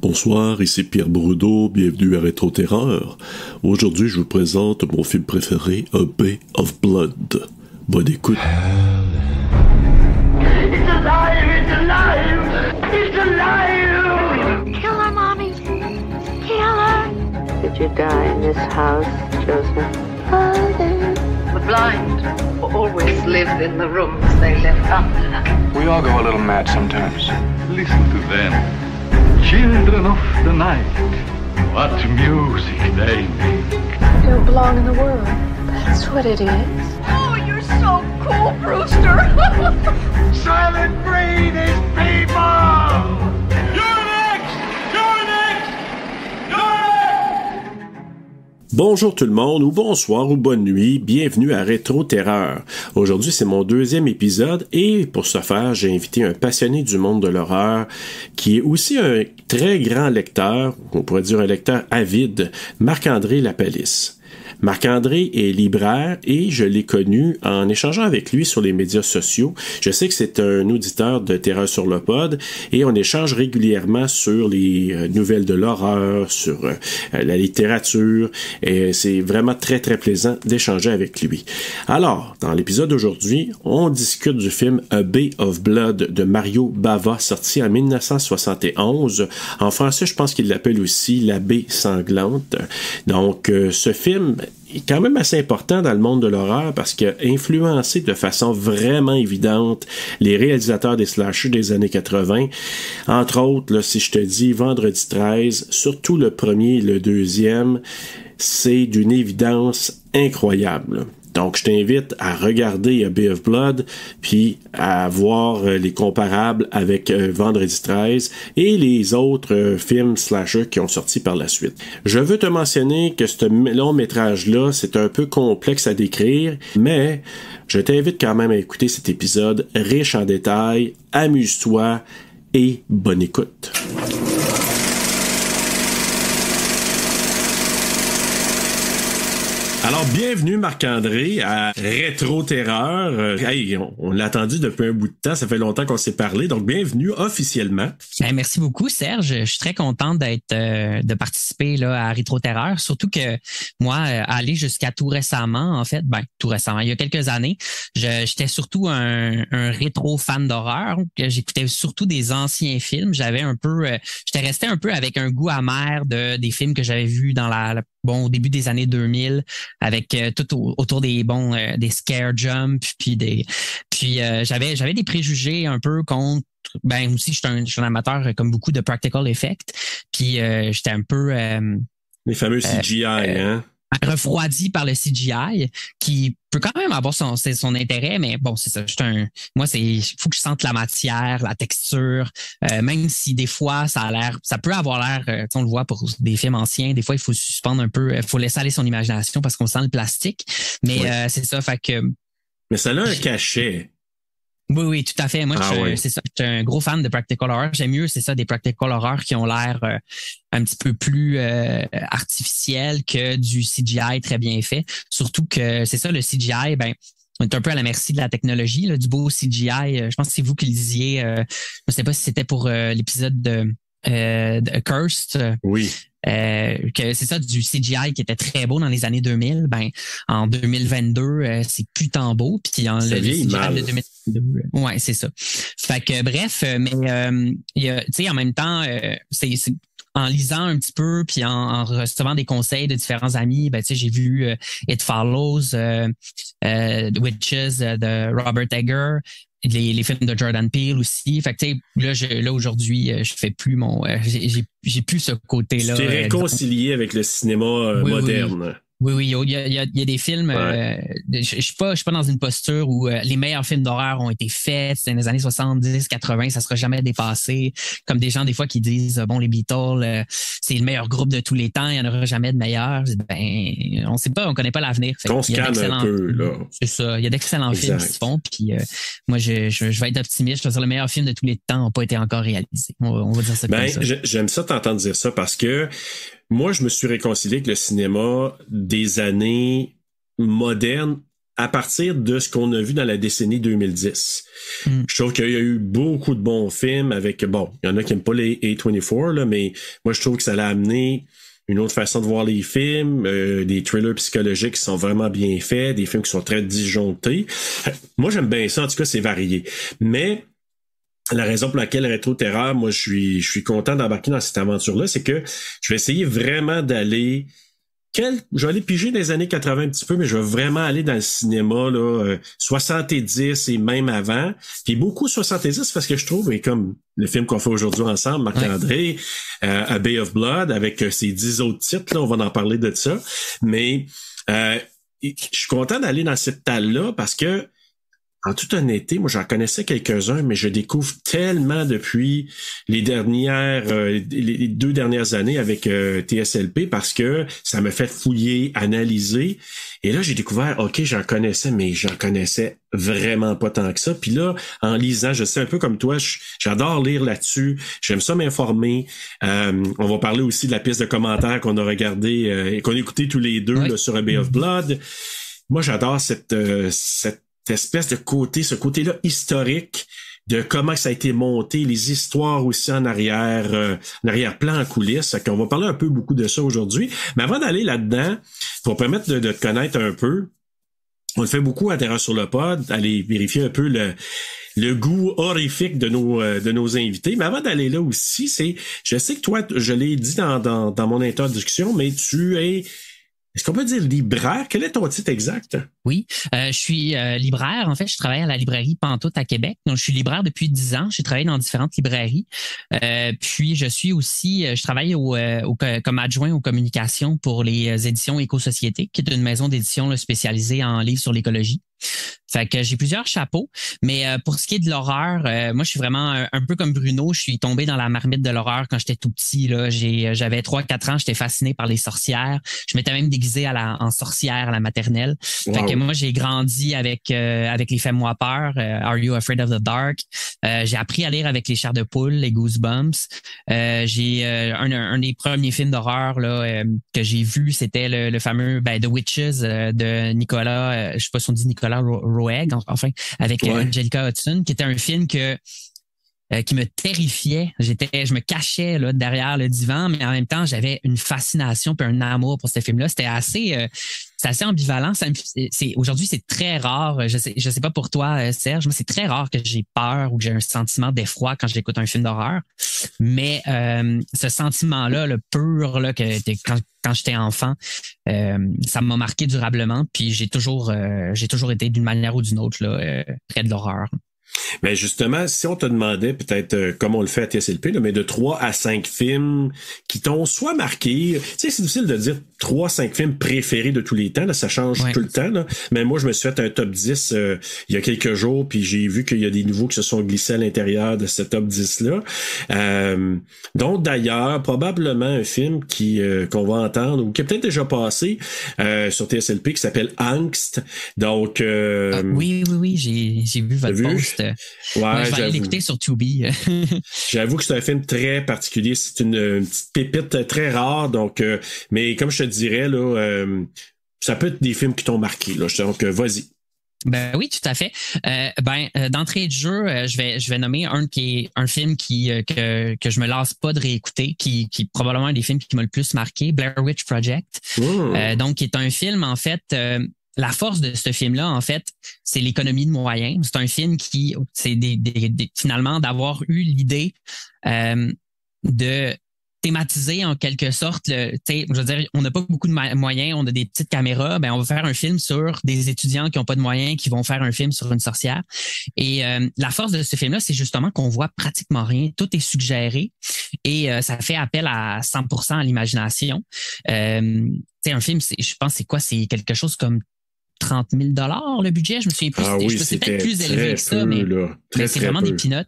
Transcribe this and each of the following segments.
Bonsoir, ici Pierre Brudeau, bienvenue à Rétro Terreur. Aujourd'hui, je vous présente mon film préféré, A Bay of Blood. Bonne écoute. It's alive! It's alive! It's alive! Kill her, Mommy. Kill her. Did you die in this house, Joseph? Father. The blind always live in the rooms they left unloved. We all go a little mad sometimes. Listen to them. Children of the night. What music they make. You don't belong in the world. That's what it is. Oh, you're so cool, Brewster! Silent breed is people! You're next! You're next! You're next! Bonjour tout le monde, ou bonsoir, ou bonne nuit, bienvenue à Rétro Terreur. Aujourd'hui, c'est mon deuxième épisode, et pour ce faire, j'ai invité un passionné du monde de l'horreur, qui est aussi un très grand lecteur, on pourrait dire un lecteur avide, Marc-André Lapalisse. Marc-André est libraire et je l'ai connu en échangeant avec lui sur les médias sociaux. Je sais que c'est un auditeur de Terreur sur le pod et on échange régulièrement sur les nouvelles de l'horreur, sur la littérature et c'est vraiment très très plaisant d'échanger avec lui. Alors, dans l'épisode d'aujourd'hui, on discute du film A Bay of Blood de Mario Bava sorti en 1971. En français, je pense qu'il l'appelle aussi La Baie sanglante. Donc, ce film est quand même assez important dans le monde de l'horreur parce qu'il a influencé de façon vraiment évidente les réalisateurs des slashers des années 80. Entre autres, là, si je te dis Vendredi 13, surtout le premier et le deuxième, c'est d'une évidence incroyable. Donc, je t'invite à regarder A Bay of Blood, puis à voir les comparables avec Vendredi 13 et les autres films slasher qui ont sorti par la suite. Je veux te mentionner que ce long métrage-là, c'est un peu complexe à décrire, mais je t'invite quand même à écouter cet épisode riche en détails. Amuse-toi et bonne écoute. Alors, bienvenue Marc-André à Rétro Terreur. Hey, on l'a attendu depuis un bout de temps, ça fait longtemps qu'on s'est parlé, donc bienvenue officiellement. Merci beaucoup Serge, je suis très content de participer là, à Rétro Terreur, surtout que moi, aller jusqu'à tout récemment, en fait, tout récemment, il y a quelques années, j'étais surtout un rétro fan d'horreur, j'écoutais surtout des anciens films, j'étais resté un peu avec un goût amer des films que j'avais vus dans au début des années 2000, avec tout autour des des scare jumps, puis j'avais des préjugés un peu contre. Aussi, je suis un amateur comme beaucoup de practical effects, puis j'étais un peu les fameux CGI, refroidi par le CGI, qui peut quand même avoir son intérêt, mais bon, c'est ça. Moi, il faut que je sente la matière, la texture, même si des fois, ça peut avoir l'air, on le voit pour des films anciens, des fois, il faut suspendre un peu, il faut laisser aller son imagination parce qu'on sent le plastique, mais oui. C'est ça, fait que... Mais ça a un cachet. Oui, tout à fait. Moi, c'est ça. Je suis un gros fan de practical horror. J'aime mieux, c'est ça, des practical horror qui ont l'air un petit peu plus artificiels que du CGI très bien fait. Surtout que c'est ça, le CGI, on est un peu à la merci de la technologie, là, du beau CGI. Je pense que c'est vous qui le disiez. Je ne sais pas si c'était pour l'épisode de Cursed. Oui. Que c'est ça, du CGI qui était très beau dans les années 2000, en 2022, c'est plus tant beau. Puis le CGI mal. de 2022, ouais, c'est ça. Fait que bref, mais tu sais, en même temps, c'est en lisant un petit peu puis en recevant des conseils de différents amis, tu sais, j'ai vu It Follows, Witches de Robert Eggers, les films de Jordan Peele aussi. Fait que tu sais, là aujourd'hui, je fais plus j'ai plus ce côté-là. Tu t'es réconcilié avec le cinéma moderne. Oui, il y a des films. Je suis pas dans une posture où les meilleurs films d'horreur ont été faits. C'est dans les années 70, 80, ça sera jamais dépassé. Comme des gens des fois qui disent les Beatles, c'est le meilleur groupe de tous les temps, il y en aura jamais de meilleur. On sait pas, on connaît pas l'avenir. On se calme un peu là. C'est ça. Il y a d'excellents films qui se font. Puis moi, je vais être optimiste. Je vais dire le meilleur film de tous les temps n'a pas été encore réalisé. On va dire ça comme ça. J'aime ça t'entendre dire ça parce que moi, je me suis réconcilié avec le cinéma des années modernes à partir de ce qu'on a vu dans la décennie 2010. Je trouve qu'il y a eu beaucoup de bons films avec, bon, il y en a qui n'aiment pas les A24, là, mais moi, je trouve que ça l'a amené une autre façon de voir les films, des thrillers psychologiques qui sont vraiment bien faits, des films qui sont très disjonctés. Moi, j'aime bien ça, en tout cas, c'est varié. Mais la raison pour laquelle Rétro Terreur, moi, je suis content d'embarquer dans cette aventure-là, c'est que je vais essayer vraiment d'aller... Je vais aller piger dans les années 80 un petit peu, mais je vais vraiment aller dans le cinéma, là, 70 et même avant. Puis beaucoup 70 parce que je trouve, et comme le film qu'on fait aujourd'hui ensemble, Marc-André, A Bay of Blood, avec ses 10 autres titres, là, on va en parler de ça. Mais je suis content d'aller dans cette talle-là parce que, en toute honnêteté, moi, j'en connaissais quelques-uns, mais je découvre tellement depuis les 2 dernières années avec TSLP parce que ça m'a fait fouiller, analyser. Et là, j'ai découvert, OK, j'en connaissais, mais j'en connaissais vraiment pas tant que ça. Puis là, en lisant, je sais un peu comme toi, j'adore lire là-dessus. J'aime ça m'informer. On va parler aussi de la piste de commentaires qu'on a regardé et qu'on a écouté tous les deux là, sur A Bay of Blood. Moi, j'adore cette espèce de côté, ce côté-là historique de comment ça a été monté, les histoires aussi en arrière-plan, en coulisses. Fait qu'on va parler un peu beaucoup de ça aujourd'hui. Mais avant d'aller là-dedans, pour permettre de te connaître un peu, on le fait beaucoup à Terreur sur le pod, aller vérifier un peu le goût horrifique de nos invités. Mais avant d'aller là aussi, je sais que toi, je l'ai dit dans mon introduction, mais tu es... Est-ce qu'on peut dire libraire? Quel est ton titre exact? Oui, je suis libraire. En fait, je travaille à la librairie Pantoute à Québec. Donc, je suis libraire depuis 10 ans. J'ai travaillé dans différentes librairies. Puis, je travaille comme adjoint aux communications pour les éditions Éco-Société, qui est une maison d'édition là, spécialisée en livres sur l'écologie. Fait que j'ai plusieurs chapeaux, mais pour ce qui est de l'horreur, moi je suis vraiment un peu comme Bruno, je suis tombé dans la marmite de l'horreur quand j'étais tout petit là, j'avais 3-4 ans, j'étais fasciné par les sorcières, je m'étais même déguisé en sorcière à la maternelle. Wow. Fait que moi j'ai grandi avec les Fais-moi peur, Are You Afraid of the Dark? J'ai appris à lire avec les Chairs de poule, les Goosebumps. J'ai un des premiers films d'horreur là que j'ai vu, c'était le fameux The Witches de Nicolas, je sais pas si on dit Nicolas Roeg, enfin, avec Angelica Hudson, qui était un film qui me terrifiait. Je me cachais là, derrière le divan, mais en même temps, j'avais une fascination et un amour pour ce film-là. C'était assez ambivalent. Aujourd'hui, c'est très rare. Je sais pas pour toi, Serge, mais c'est très rare que j'ai peur ou que j'ai un sentiment d'effroi quand j'écoute un film d'horreur. Mais ce sentiment-là, le pur, là, quand j'étais enfant, ça m'a marqué durablement. Puis j'ai toujours été d'une manière ou d'une autre là, près de l'horreur. Mais justement, si on te demandait peut-être, comme on le fait à TSLP, là, mais de 3 à 5 films qui t'ont soit marqué, tu sais, c'est difficile de dire 3-5 films préférés de tous les temps, là, ça change tout le temps, là. Mais moi, je me suis fait un top 10 il y a quelques jours, puis j'ai vu qu'il y a des nouveaux qui se sont glissés à l'intérieur de ce top 10-là. Donc, d'ailleurs, probablement un film qu'on va entendre, ou qui est peut-être déjà passé sur TSLP, qui s'appelle Angst. Donc... oui, j'ai vu votre post. Je vais aller l'écouter sur Tubi. J'avoue que c'est un film très particulier. C'est une petite pépite très rare. Donc, mais comme je te dirais, là, ça peut être des films qui t'ont marqué. Là. Donc, vas-y. Ben oui, tout à fait. D'entrée de jeu, je vais nommer un film que je me lasse pas de réécouter, qui est probablement un des films qui m'a le plus marqué, Blair Witch Project. Donc, qui est un film, en fait... la force de ce film-là, en fait, c'est l'économie de moyens. C'est un film c'est finalement d'avoir eu l'idée de thématiser en quelque sorte, je veux dire, on n'a pas beaucoup de moyens, on a des petites caméras, on va faire un film sur des étudiants qui n'ont pas de moyens, qui vont faire un film sur une sorcière. Et la force de ce film-là, c'est justement qu'on voit pratiquement rien, tout est suggéré et ça fait appel à 100% à l'imagination. Un film, je pense, c'est quelque chose comme 30 000 $ le budget, je me souviens plus. C'est peut-être plus élevé que ça, mais c'est vraiment des peanuts.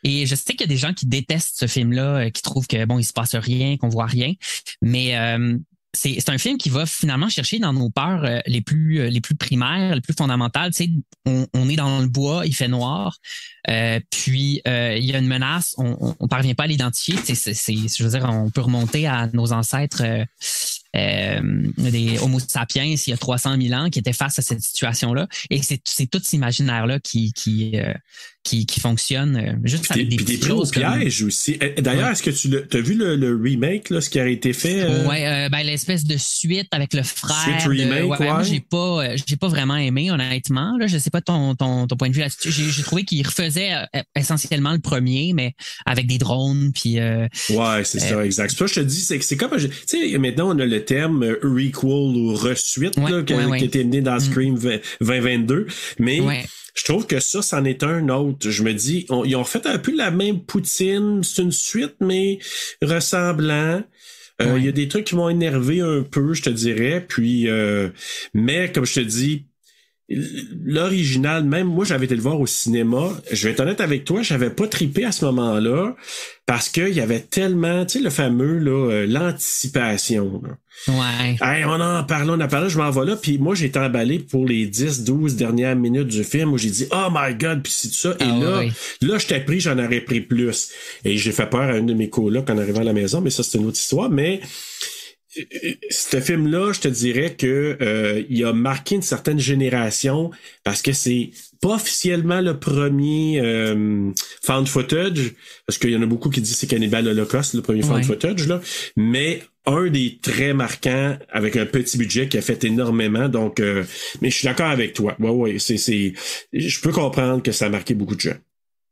Et je sais qu'il y a des gens qui détestent ce film-là, qui trouvent que il se passe rien, qu'on voit rien. Mais c'est un film qui va finalement chercher dans nos peurs les plus primaires, les plus fondamentales. Tu sais, on est dans le bois, il fait noir, puis il y a une menace, on parvient pas à l'identifier. Je veux dire, on peut remonter à nos ancêtres. des Homo sapiens il y a 300 000 ans qui étaient face à cette situation-là. Et c'est tout cet imaginaire-là qui fonctionne juste avec des petites choses. Puis des pièges aussi. D'ailleurs, est-ce que tu as vu le remake, là, ce qui a été fait? Ouais, l'espèce de suite avec le frère. Suite remake, Moi, j'ai pas vraiment aimé, honnêtement. Là, je sais pas ton point de vue là-dessus. J'ai trouvé qu'il refaisait essentiellement le premier, mais avec des drones, puis... ouais, c'est ça, exact. C'est ça que je te dis, c'est comme... Tu sais, maintenant, on a le terme requel ou resuite, qui a été mené dans Scream 2022, mais... Ouais. Je trouve que ça, c'en est un autre. Je me dis, ils ont fait un peu la même poutine. C'est une suite, mais ressemblant. Il y a des trucs qui m'ont énervé un peu, je te dirais. Puis, mais comme je te dis, l'original, même moi, j'avais été le voir au cinéma. Je vais être honnête avec toi, j'avais pas trippé à ce moment-là parce qu'il y avait tellement, tu sais, le fameux, là, l'anticipation, là. Ouais. Hey, on a parlé, je m'en vais là, puis moi, j'ai été emballé pour les 10-12 dernières minutes du film où j'ai dit, oh my god, puis c'est tout ça. Et là, je t'ai pris, j'en aurais pris plus. Et j'ai fait peur à une de mes colocs en arrivant à la maison, mais ça, c'est une autre histoire. Mais ce film-là, je te dirais que il a marqué une certaine génération parce que c'est pas officiellement le premier found footage, parce qu'il y en a beaucoup qui disent que c'est Cannibal Holocaust, le premier found footage, là, mais un des très marquants avec un petit budget qui a fait énormément. Donc, mais je suis d'accord avec toi. Ouais, je peux comprendre que ça a marqué beaucoup de gens.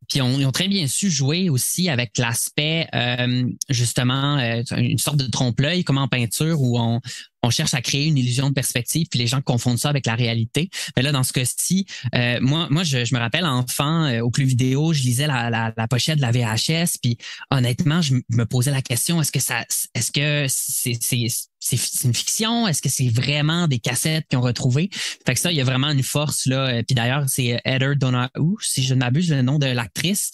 Puis ils ont très bien su jouer aussi avec l'aspect, justement, une sorte de trompe-l'œil, comme en peinture, où on cherche à créer une illusion de perspective, puis les gens confondent ça avec la réalité. Mais là, dans ce cas-ci, moi, je me rappelle, enfant, au club vidéo, je lisais la pochette de la VHS, puis honnêtement, je me posais la question, est-ce que c'est une fiction? Est-ce que c'est vraiment des cassettes qu'ils ont retrouvées? Fait que ça, il y a vraiment une force, là. Puis d'ailleurs, c'est Heather Donahue, si je ne m'abuse, le nom de l'actrice,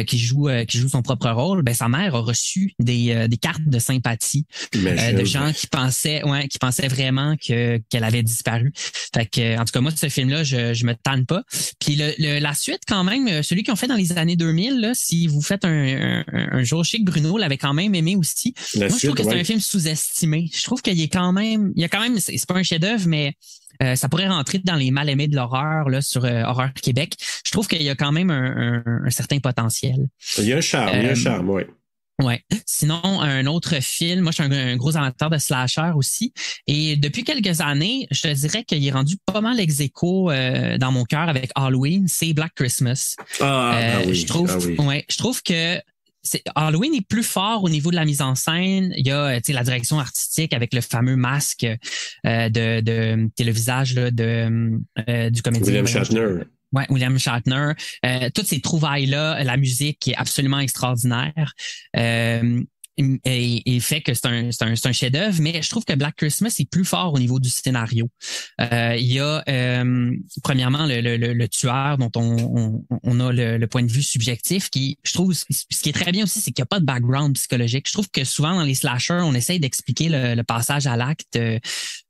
qui joue son propre rôle. Ben, sa mère a reçu des cartes de sympathie de gens qui pensaient vraiment qu'elle avait disparu. Fait que, en tout cas, moi, ce film-là, je me tanne pas. Puis la suite, quand même, celui qu'ils ont fait dans les années 2000, là, si vous faites un jour, je sais que Bruno l'avait quand même aimé aussi. Moi, je trouve que c'est un film sous-estimé. Je trouve qu'il y a quand même, c'est pas un chef-d'œuvre, mais ça pourrait rentrer dans les mal-aimés de l'horreur là sur Horreur Québec. Je trouve qu'il y a quand même un certain potentiel. Il y a un charme, oui. Ouais. Sinon, un autre film, moi je suis un gros amateur de slasher aussi, et depuis quelques années, je te dirais qu'il est rendu pas mal ex-aequo dans mon cœur avec Halloween, c'est Black Christmas. Je trouve que Halloween est plus fort au niveau de la mise en scène. Il y a la direction artistique avec le fameux masque le visage là, du comédien William Shatner. Ouais, William Shatner. Toutes ces trouvailles-là, la musique qui est absolument extraordinaire. Et fait que c'est un chef-d'œuvre, mais je trouve que Black Christmas est plus fort au niveau du scénario. Il y a premièrement le tueur dont on a le point de vue subjectif, qui, je trouve, ce qui est très bien aussi, c'est qu'il n'y a pas de background psychologique. Je trouve que souvent dans les slashers, on essaye d'expliquer le passage à l'acte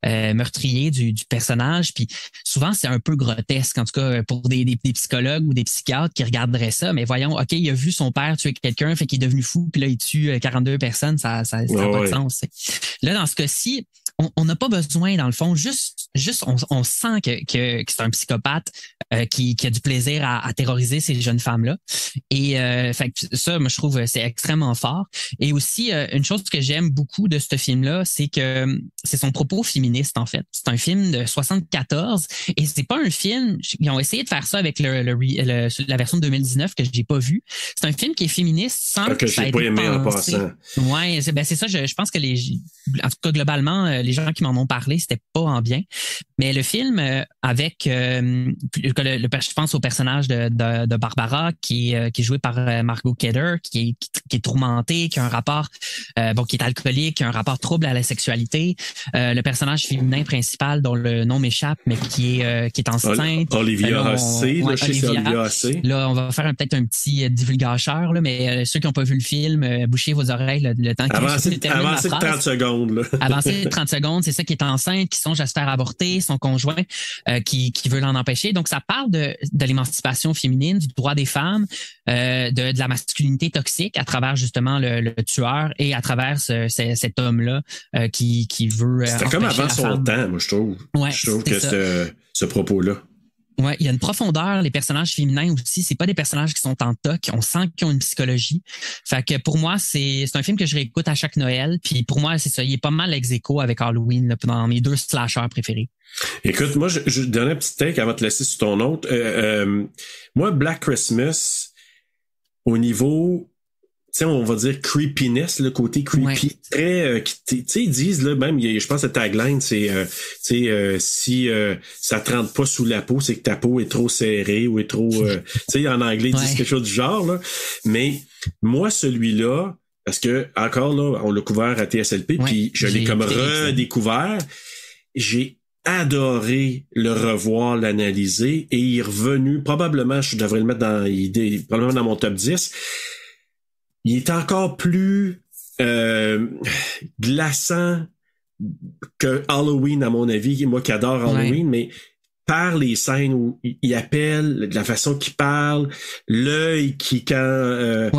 meurtrier du personnage, puis souvent c'est un peu grotesque, en tout cas pour des psychologues ou des psychiatres qui regarderaient ça, mais voyons, OK, il a vu son père tuer quelqu'un, fait qu'il est devenu fou, puis là il tue 42 personnes, ça n'a pas de sens. Là, dans ce cas-ci, on n'a pas besoin, dans le fond, juste on sent que c'est un psychopathe qui a du plaisir à terroriser ces jeunes femmes-là. Et fait que ça, moi, je trouve c'est extrêmement fort. Et aussi, une chose que j'aime beaucoup de ce film-là, c'est que c'est son propos féministe, en fait. C'est un film de 74 et c'est pas un film... Ils ont essayé de faire ça avec la version de 2019 que j'ai pas vue. C'est un film qui est féministe sans que j'ai pas aimé en passant. Ouais, c'est ça. Je pense que en tout cas, globalement, les gens qui m'en ont parlé, c'était pas en bien. Mais le film avec, je pense au personnage de Barbara qui est joué par Margot Kidder, qui est tourmentée, qui a un rapport, qui est alcoolique, qui a un rapport trouble à la sexualité. Le personnage féminin principal dont le nom m'échappe, mais qui est enceinte. Olivia Hussey, je sais que c'est Olivia Hussey. Là, on va faire peut-être un petit divulgacheur, là, mais ceux qui n'ont pas vu le film, bouchez vos oreilles le temps Avancez de 30 secondes. Là. Avancez de 30 secondes, c'est ça qui est enceinte, qui songe à se faire avorter, son conjoint qui veut l'en empêcher. Donc, ça parle de l'émancipation féminine, du droit des femmes, de la masculinité toxique à travers justement le tueur et à travers cet homme-là qui veut. C'était comme avant son temps, moi, je trouve. Ouais, je trouve que ce propos-là. Ouais, il y a une profondeur. Les personnages féminins aussi, c'est pas des personnages qui sont en toc. On sent qu'ils ont une psychologie. Fait que pour moi, c'est un film que je réécoute à chaque Noël. Puis pour moi, c'est ça. Il est pas mal ex-aequo avec Halloween là, dans mes 2 slashers préférés. Écoute, moi, je donne un petit take avant de te laisser sur ton autre. Moi, Black Christmas, au niveau, tu sais, on va dire creepiness, le côté creepy, très, tu sais, ils disent, là, même, je pense que le tagline, c'est, si ça te rentre pas sous la peau, c'est que ta peau est trop serrée ou est trop, tu sais, en anglais, ils disent quelque chose du genre, là. Mais, moi, celui-là, parce que, encore là, on l'a couvert à TSLP, puis je l'ai comme redécouvert, j'ai adoré le revoir, l'analyser, et il est revenu, probablement, je devrais le mettre probablement dans mon top 10, il est encore plus glaçant que Halloween, à mon avis. Moi qui adore Halloween, mais par les scènes où il appelle, de la façon qu'il parle, l'œil qui quand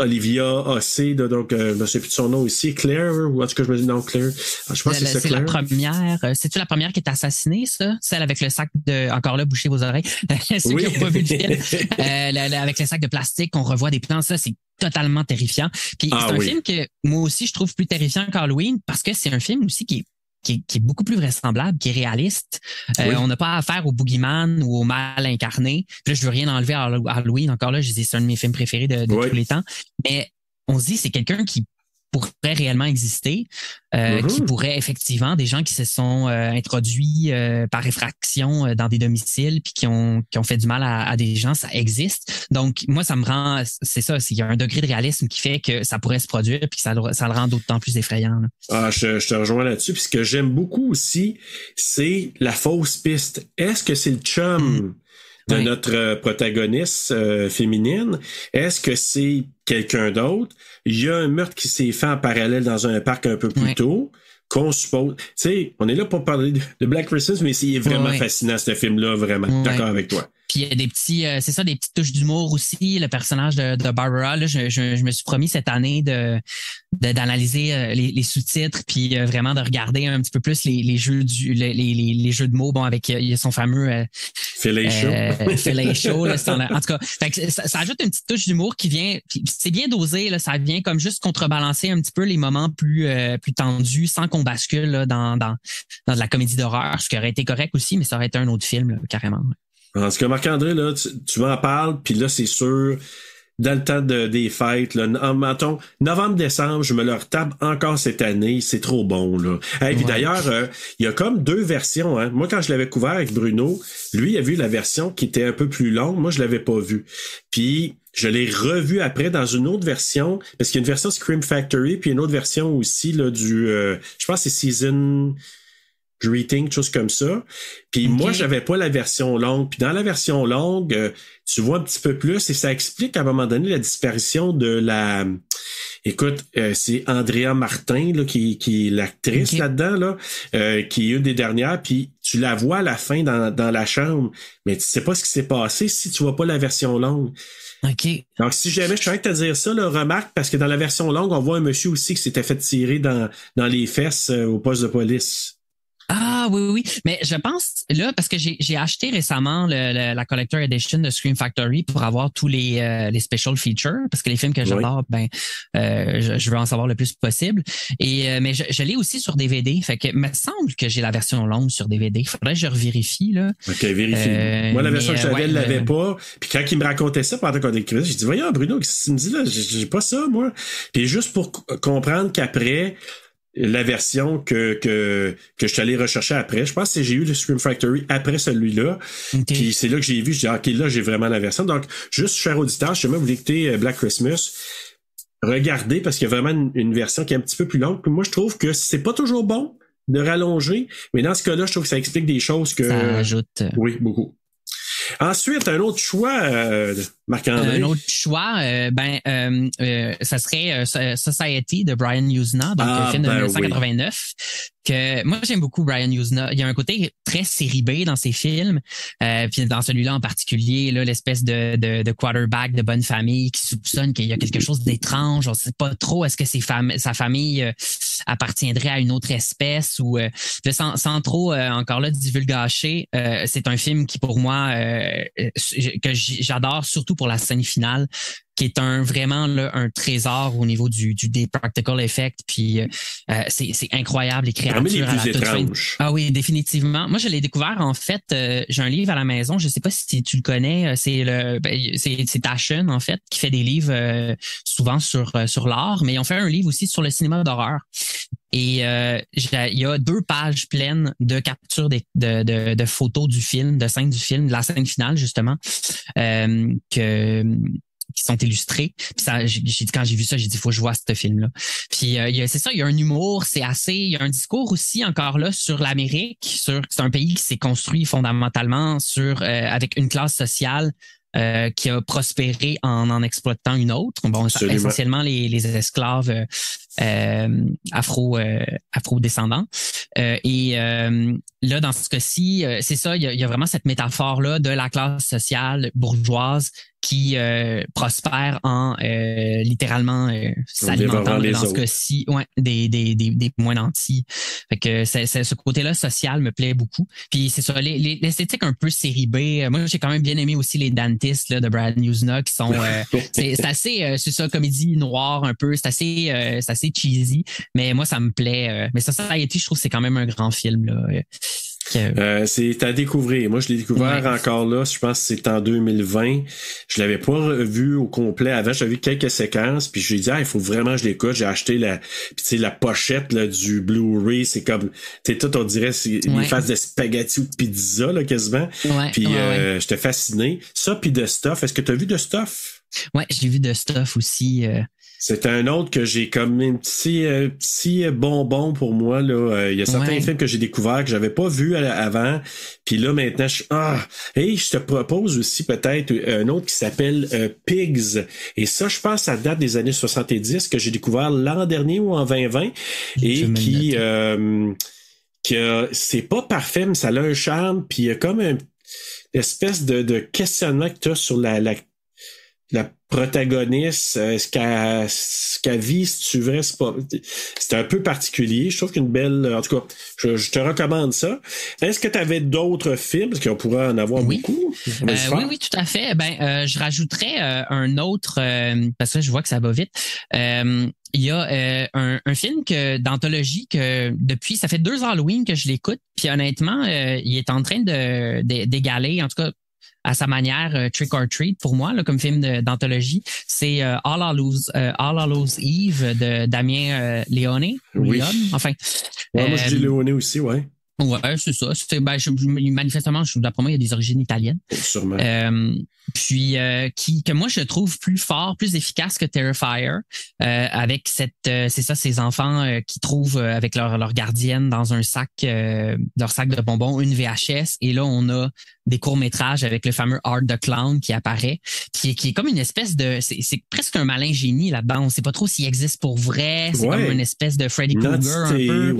Olivia Hussey, donc je me souviens plus de son nom ici, Claire, ou en tout cas je me dis non, Claire. Je pense que c'est Claire. La première, c'est-tu la première qui est assassinée, ça? Celle avec le sac de, encore là, bouchez vos oreilles. Ceux qui n'ont pas vu le film, avec le sac de plastique qu'on revoit des plans, ça, c'est totalement terrifiant. Puis c'est un film que moi aussi je trouve plus terrifiant qu'Halloween parce que c'est un film aussi qui est beaucoup plus vraisemblable, qui est réaliste. On n'a pas affaire au boogeyman ou au mal incarné. Puis là, je veux rien enlever à Halloween. Encore là, je dis c'est un de mes films préférés de tous les temps. Mais on se dit c'est quelqu'un qui pourrait réellement exister, qui pourrait effectivement, des gens qui se sont introduits par effraction dans des domiciles puis qui ont fait du mal à des gens, ça existe. Donc, moi, ça me rend, c'est ça, il y a un degré de réalisme qui fait que ça pourrait se produire puis que ça le rend d'autant plus effrayant. Là. Ah, je te rejoins là-dessus. Puis ce que j'aime beaucoup aussi, c'est la fausse piste. Est-ce que c'est le chum de notre protagoniste féminine? Est-ce que c'est quelqu'un d'autre? Il y a un meurtre qui s'est fait en parallèle dans un parc un peu plus tôt, qu'on suppose. Tu sais, on est là pour parler de Black Christmas, mais il est vraiment fascinant, ce film-là, vraiment. D'accord avec toi. Puis il y a des petits, c'est ça, des petites touches d'humour aussi. Le personnage de Barbara, là, je me suis promis cette année d'analyser les sous-titres, puis vraiment de regarder un petit peu plus les jeux les jeux de mots. Bon, avec il y a son fameux Filet Show. Là, en tout cas, fait que ça ajoute une petite touche d'humour qui vient. Puis c'est bien dosé. Là, ça vient comme juste contrebalancer un petit peu les moments plus tendus, sans qu'on bascule là, dans de la comédie d'horreur, ce qui aurait été correct aussi, mais ça aurait été un autre film là, carrément. En tout cas, Marc-André, là, tu m'en parles, puis là, c'est sûr, dans le temps des fêtes, là, mettons, novembre-décembre, je me le retape encore cette année, c'est trop bon, là. Puis d'ailleurs, il y a comme 2 versions, hein. Moi, quand je l'avais couvert avec Bruno, lui, il a vu la version qui était un peu plus longue, moi, je l'avais pas vue. Puis, je l'ai revu après dans une autre version, parce qu'il y a une version Scream Factory, puis une autre version aussi, là, je pense que c'est Season Greeting, chose comme ça. Puis moi, j'avais pas la version longue. Puis dans la version longue, tu vois un petit peu plus et ça explique à un moment donné la disparition de la... Écoute, c'est Andrea Martin là, qui est l'actrice là-dedans, là, qui est une des dernières. Puis tu la vois à la fin dans la chambre, mais tu sais pas ce qui s'est passé si tu vois pas la version longue. OK. Donc, si jamais je suis en train de te dire ça, là, remarque, parce que dans la version longue, on voit un monsieur aussi qui s'était fait tirer dans les fesses au poste de police. Ah oui. Mais je pense, là, parce que j'ai acheté récemment la Collector Edition de Scream Factory pour avoir tous les special features, parce que les films que j'adore, je veux en savoir le plus possible. Et mais je l'ai aussi sur DVD. Fait que me semble que j'ai la version longue sur DVD. Faudrait que je revérifie, là. OK, vérifie. Moi, la version que j'avais, elle l'avait pas. Puis quand il me racontait ça pendant qu'on écrivait, j'ai dit, voyons, Bruno, qu'est-ce que tu me dis là? J'ai pas ça, moi. Puis juste pour comprendre qu'après, la version que je suis allé rechercher après. Je pense que j'ai eu le Scream Factory après celui-là. Puis c'est là que j'ai vu, je dis, OK, là, j'ai vraiment la version. Donc, juste, cher auditeur, si jamais vous voulez écouter Black Christmas, regardez, parce qu'il y a vraiment une version qui est un petit peu plus longue. Puis moi, je trouve que c'est pas toujours bon de rallonger, mais dans ce cas-là, je trouve que ça explique des choses que... Ça ajoute. Oui, beaucoup. Ensuite, un autre choix Marc-André? Un autre choix, ça serait Society de Brian Usna, donc un film de 1989. Que moi, j'aime beaucoup Brian Usna. Il y a un côté très série B dans ses films. Puis dans celui-là en particulier, là, l'espèce de quarterback de bonne famille qui soupçonne qu'il y a quelque chose d'étrange. On ne sait pas trop est-ce que sa famille appartiendrait à une autre espèce ou sans trop encore là divulgacher. C'est un film qui pour moi que j'adore surtout pour la scène finale, qui est vraiment là, un trésor au niveau des practical effects. Puis c'est incroyable, les créatures les à la plus toute fin. étranges. Ah oui, définitivement. Moi, je l'ai découvert, en fait, j'ai un livre à la maison, je sais pas si tu le connais, c'est Taschen, en fait, qui fait des livres souvent sur l'art, mais ils ont fait un livre aussi sur le cinéma d'horreur. Et il y a 2 pages pleines de captures de photos du film, de scènes du film, de la scène finale, justement, qui sont illustrés. Puis ça, quand j'ai vu ça, j'ai dit faut que je vois ce film-là. Puis c'est ça, il y a un humour, il y a un discours aussi encore là sur l'Amérique, c'est un pays qui s'est construit fondamentalement avec une classe sociale qui a prospéré en exploitant une autre. Bon, essentiellement les esclaves afro-descendants. Là, dans ce cas-ci, c'est ça, il y a vraiment cette métaphore-là de la classe sociale bourgeoise qui prospère en littéralement s'alimentant dans ce cas-ci des moins nantis. Fait que ce côté-là social me plaît beaucoup. Puis c'est ça, l'esthétique un peu série B. Moi, j'ai quand même bien aimé aussi les Dantistes là, de Brian Usna qui sont c'est assez c'est ça, comédie noire un peu, c'est assez cheesy, mais moi ça me plaît. Mais Society, je trouve que c'est quand même un grand film là. C'est à découvrir. Moi, je l'ai découvert encore là, je pense que c'est en 2020. Je l'avais pas vu au complet avant. J'avais vu quelques séquences, puis je lui ai dit, il faut vraiment que je l'écoute. J'ai acheté la pochette là, du Blu-ray. C'est comme, tout, on dirait, c'est les faces de spaghetti ou de pizza, là, quasiment. Puis j'étais fasciné. Ça, puis The Stuff. Est-ce que tu as vu The Stuff? Ouais, j'ai vu The Stuff aussi. C'est un autre que j'ai comme un petit bonbon pour moi là. Il y a certains films que j'ai découverts que j'avais pas vu avant. Puis là maintenant je te propose aussi peut-être un autre qui s'appelle Pigs. Et ça je pense ça date des années 70 que j'ai découvert l'an dernier ou en 2020 et qui c'est pas parfait mais ça a un charme puis il y a comme une espèce de questionnement que tu as sur la protagoniste, ce qu'elle vit, si tu veux, c'est un peu particulier. Je trouve qu'une belle, en tout cas, je te recommande ça. Est-ce que tu avais d'autres films? Parce qu'on pourrait en avoir beaucoup. Oui, tout à fait. Je rajouterais un autre, parce que je vois que ça va vite. Il y a un film d'anthologie que depuis, ça fait 2 Halloween que je l'écoute. Puis honnêtement, il est en train d'égaler, en tout cas, à sa manière, Trick or Treat pour moi, là, comme film d'anthologie. C'est All Hallows Eve de Damien Leone. Oui. Enfin. Moi, je dis Leone aussi, ouais. Ouais, c'est ça. Manifestement, d'après moi, il y a des origines italiennes. Sûrement. Puis que moi je trouve plus fort, plus efficace que Terrifier, avec ces enfants qui trouvent avec leur gardienne dans un sac, leur sac de bonbons, une VHS, et là on a des courts-métrages avec le fameux Art the Clown qui apparaît, qui est comme une espèce de, c'est presque un malin génie là-dedans. On sait pas trop s'il existe pour vrai. C'est comme une espèce de Freddy Krueger un peu.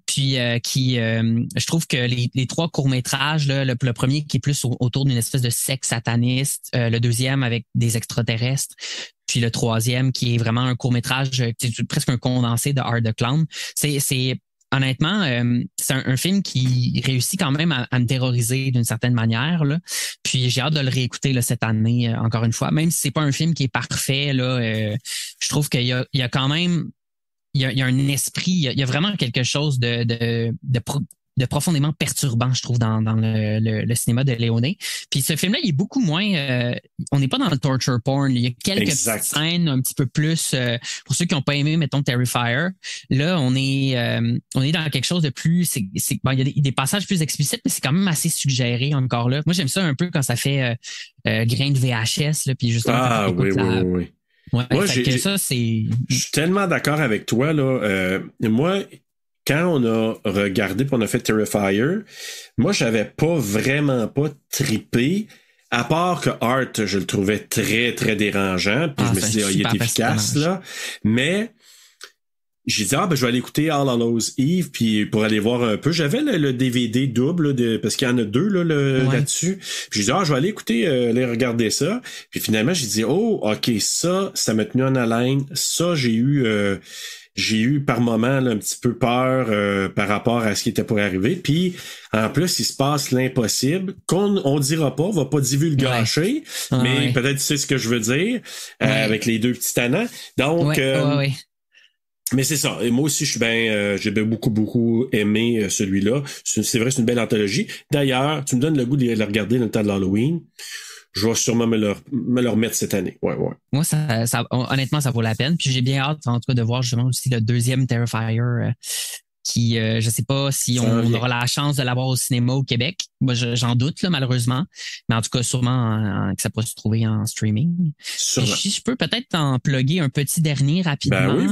Puis je trouve que les 3 courts-métrages, là, le premier qui est plus autour d'une espèce de secte sataniste, le deuxième avec des extraterrestres, puis le troisième qui est vraiment un court-métrage, c'est presque un condensé de Art the Clown. Honnêtement, c'est un film qui réussit quand même à me terroriser d'une certaine manière, là. Puis j'ai hâte de le réécouter là, cette année, encore une fois. Même si c'est pas un film qui est parfait, là, je trouve qu'il y a quand même il y a un esprit, il y a vraiment quelque chose de profondément perturbant, je trouve, dans le cinéma de Leone. Puis ce film-là, il est beaucoup moins... on n'est pas dans le torture porn. Il y a quelques petites scènes un petit peu plus... pour ceux qui n'ont pas aimé, mettons, Terrifier, là, on est dans quelque chose de plus... il y a des passages plus explicites, mais c'est quand même assez suggéré encore là. Moi, j'aime ça un peu quand ça fait grain de VHS, là, puis justement... oui. Ouais, moi, je suis tellement d'accord avec toi, là. Moi... Quand on a regardé, puis on a fait Terrifier, moi, j'avais vraiment pas trippé à part que Art, je le trouvais très, très dérangeant, puis je me suis dit, il est efficace, là. Mais, j'ai dit, je vais aller écouter All Hallows Eve, puis pour aller voir un peu. J'avais le DVD double, parce qu'il y en a 2 là-dessus. Puis j'ai dit, je vais aller écouter, aller regarder ça. Puis finalement, j'ai dit, OK, ça m'a tenu en haleine. Ça, j'ai eu par moment là, un petit peu peur par rapport à ce qui était pour arriver. Puis, en plus, il se passe l'impossible, on dira pas, on va pas divulgacher, mais peut-être tu sais ce que je veux dire, avec les 2 petits tannants. Donc, mais c'est ça. Et moi aussi, j'ai beaucoup aimé celui-là. C'est vrai, c'est une belle anthologie. D'ailleurs, tu me donnes le goût de le regarder dans le temps de l'Halloween. Je vais sûrement me le remettre cette année. Ouais. Moi, honnêtement, ça vaut la peine. Puis j'ai bien hâte, en tout cas, de voir justement aussi le 2e Terrifier qui, je sais pas si on aura la chance de l'avoir au cinéma au Québec. Moi, j'en doute, là, malheureusement. Mais en tout cas, sûrement que ça pourra se trouver en streaming. Et si je peux peut-être t'en plugger un petit dernier rapidement,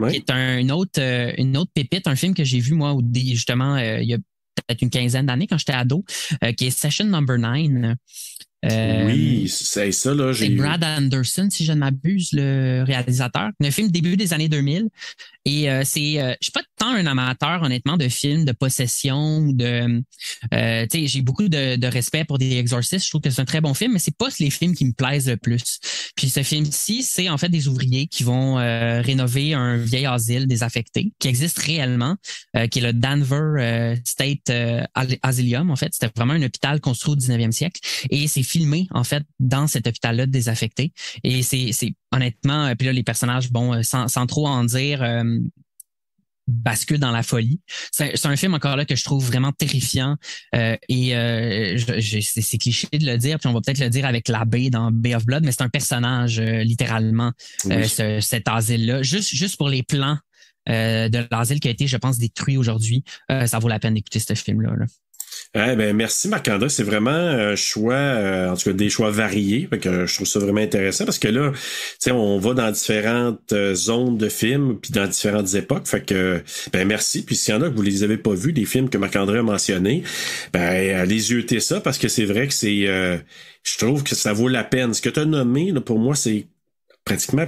qui est une autre pépite, un film que j'ai vu, moi, justement, il y a peut-être une quinzaine d'années quand j'étais ado, qui est Session Number 9. Oui, c'est ça, là. C'est Brad Anderson, si je ne m'abuse, le réalisateur. Un film début des années 2000. Et je suis pas tant un amateur, honnêtement, de films de possession ou de... tu sais, j'ai beaucoup de respect pour des exorcistes. Je trouve que c'est un très bon film, mais c'est pas les films qui me plaisent le plus. Puis ce film-ci, c'est en fait des ouvriers qui vont rénover un vieil asile désaffecté, qui existe réellement, qui est le Danvers State Asylum, en fait. C'était vraiment un hôpital construit au 19e siècle. Et c'est filmé, en fait, dans cet hôpital-là désaffecté. Et c'est honnêtement, puis là, les personnages, sans trop en dire, basculent dans la folie. C'est un film, encore là, que je trouve vraiment terrifiant. C'est cliché de le dire, puis on va peut-être le dire avec l'abbé dans Bay of Blood, mais c'est un personnage, littéralement, cet asile-là. Juste pour les plans de l'asile qui a été, je pense, détruit aujourd'hui, ça vaut la peine d'écouter ce film-là. Merci Marc-André, c'est vraiment un choix, en tout cas des choix variés, fait que je trouve ça vraiment intéressant parce que là, tu sais, on va dans différentes zones de films puis dans différentes époques, fait que merci. Puis s'il y en a que vous les avez pas vus, des films que Marc-André a mentionnés, allez yeuter ça parce que c'est vrai que c'est, je trouve que ça vaut la peine. Ce que tu as nommé là, pour moi, c'est pratiquement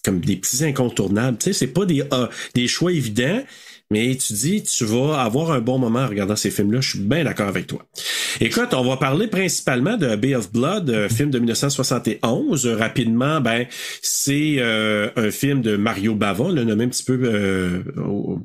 comme des petits incontournables. Tu sais, c'est pas des choix évidents. Mais tu dis, tu vas avoir un bon moment en regardant ces films-là. Je suis bien d'accord avec toi. Écoute, on va parler principalement de Bay of Blood, film de 1971. Rapidement, c'est un film de Mario Bava, on l'a nommé un petit peu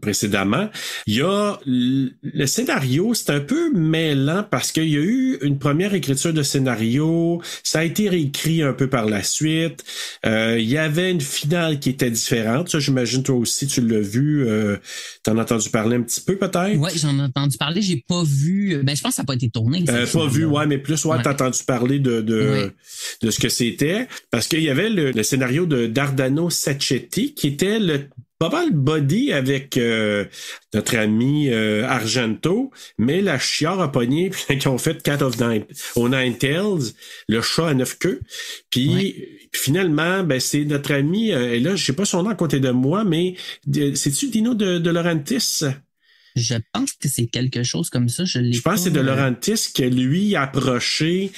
précédemment. Il y a le scénario, c'est un peu mêlant parce qu'il y a eu une première écriture de scénario, ça a été réécrit un peu par la suite. Il y avait une finale qui était différente. Ça, j'imagine toi aussi, tu l'as vu. T'en as entendu parler un petit peu, peut-être? Oui, j'en ai entendu parler. J'ai pas vu... je pense que ça n'a pas été tourné. Pas vu, mais plus, t'as entendu parler de ce que c'était. Parce qu'il y avait le scénario de Dardano Sacchetti, qui était pas mal body avec notre ami Argento, mais la chiare a pogné, puis ils ont fait Cat of Nine Tails, le chat à 9 queues. Puis finalement, c'est notre ami, et là, je sais pas son nom à côté de moi, mais c'est-tu Dino de Laurentiis? Je pense que c'est quelque chose comme ça. Je pense que c'est de Laurentiis que lui a approché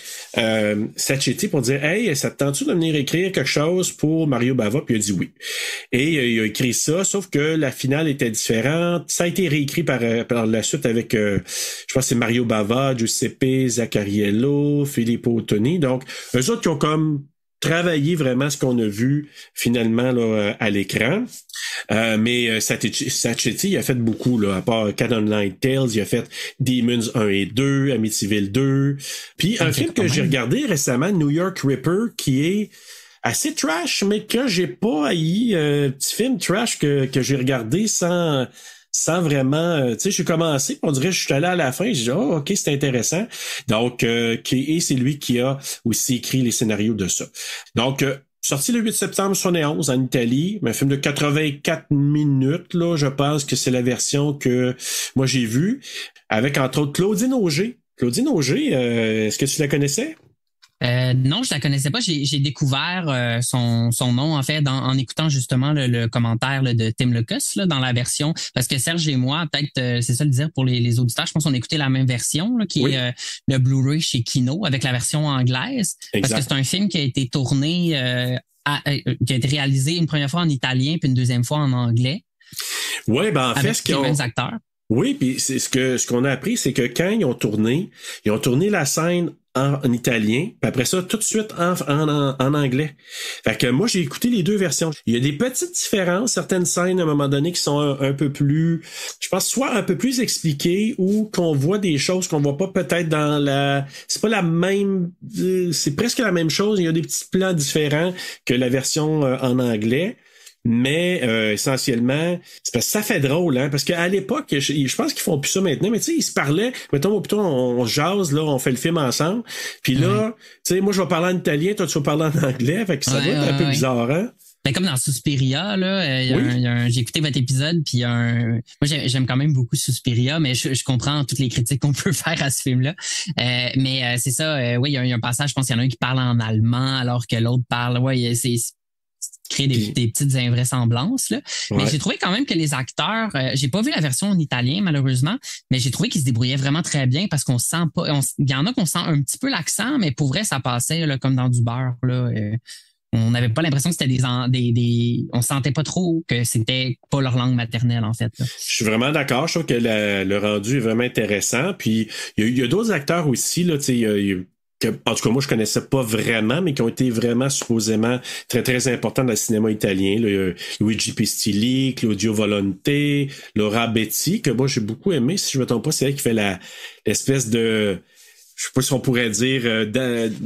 Sacchetti pour dire « Hey, ça te tente-tu de venir écrire quelque chose pour Mario Bava? » Puis il a dit oui. Et il a écrit ça, sauf que la finale était différente. Ça a été réécrit par la suite avec, je pense que c'est Mario Bava, Giuseppe Zacariello, Filippo Toni. Donc, eux autres qui ont comme travaillé vraiment ce qu'on a vu finalement là, à l'écran. Mais Sacchetti, il a fait beaucoup, là, à part Cat of Nine Tails, il a fait Demons 1 et 2, Amityville 2. Puis un film que j'ai regardé récemment, New York Ripper, qui est assez trash, mais que j'ai pas haï. Petit film trash que j'ai regardé sans vraiment, tu sais, j'ai commencé, on dirait, je suis allé à la fin, j'ai dit, ok, c'est intéressant. Donc, et c'est lui qui a aussi écrit les scénarios de ça. Donc, sorti le 8 septembre 1971 en Italie, un film de 84 minutes, là, je pense que c'est la version que moi j'ai vue, avec entre autres Claudine Auger. Claudine Auger, est-ce que tu la connaissais? Non, je la connaissais pas. J'ai découvert son nom, en fait, en écoutant justement le commentaire là, de Tim Lucas là, dans la version. Parce que Serge et moi, peut-être, c'est ça le dire pour les auditeurs, je pense qu'on a écouté la même version, là, qui est le Blu-ray chez Kino, avec la version anglaise. Exact. Parce que c'est un film qui a été tourné, qui a été réalisé une première fois en italien, puis une deuxième fois en anglais. Oui, ben en fait, avec les mêmes acteurs. Oui, puis c'est ce qu'on a appris, c'est que quand ils ont tourné la scène en italien, puis après ça, tout de suite en anglais. Fait que moi, j'ai écouté les deux versions. Il y a des petites différences, certaines scènes, à un moment donné, qui sont un peu plus, je pense, soit un peu plus expliquées ou qu'on voit des choses qu'on voit pas peut-être dans c'est pas la même, c'est presque la même chose. Il y a des petits plans différents que la version en anglais. Mais essentiellement, c'est parce que ça fait drôle, hein, parce qu'à l'époque, je pense qu'ils font plus ça maintenant, mais tu sais, ils se parlaient, mettons, plutôt on jase, là, on fait le film ensemble, puis là, tu sais, moi je vais parler en italien, toi tu vas parler en anglais, fait que ça doit être un peu bizarre, hein. Ben, comme dans Suspiria, là, j'ai écouté votre épisode, puis moi j'aime quand même beaucoup Suspiria, mais je comprends toutes les critiques qu'on peut faire à ce film-là. Mais c'est ça, il y a un passage, je pense qu'il y en a un qui parle en allemand alors que l'autre parle, c'est créer des petites invraisemblances là. Mais j'ai trouvé quand même que les acteurs, j'ai pas vu la version en italien malheureusement, mais j'ai trouvé qu'ils se débrouillaient vraiment très bien parce qu'on sent pas, il y en a qu'on sent un petit peu l'accent, mais pour vrai ça passait là, comme dans du beurre là. On n'avait pas l'impression que c'était on sentait pas trop que c'était pas leur langue maternelle en fait là. Je suis vraiment d'accord, je trouve que le rendu est vraiment intéressant, puis il y a d'autres acteurs aussi là, tu sais, en tout cas, moi, je connaissais pas vraiment, mais qui ont été vraiment supposément très, très importants dans le cinéma italien. Là, Luigi Pistilli, Claudio Volonté, Laura Betti, que moi, j'ai beaucoup aimé. Si je me trompe pas, c'est elle qui fait l'espèce de... Je sais pas si on pourrait dire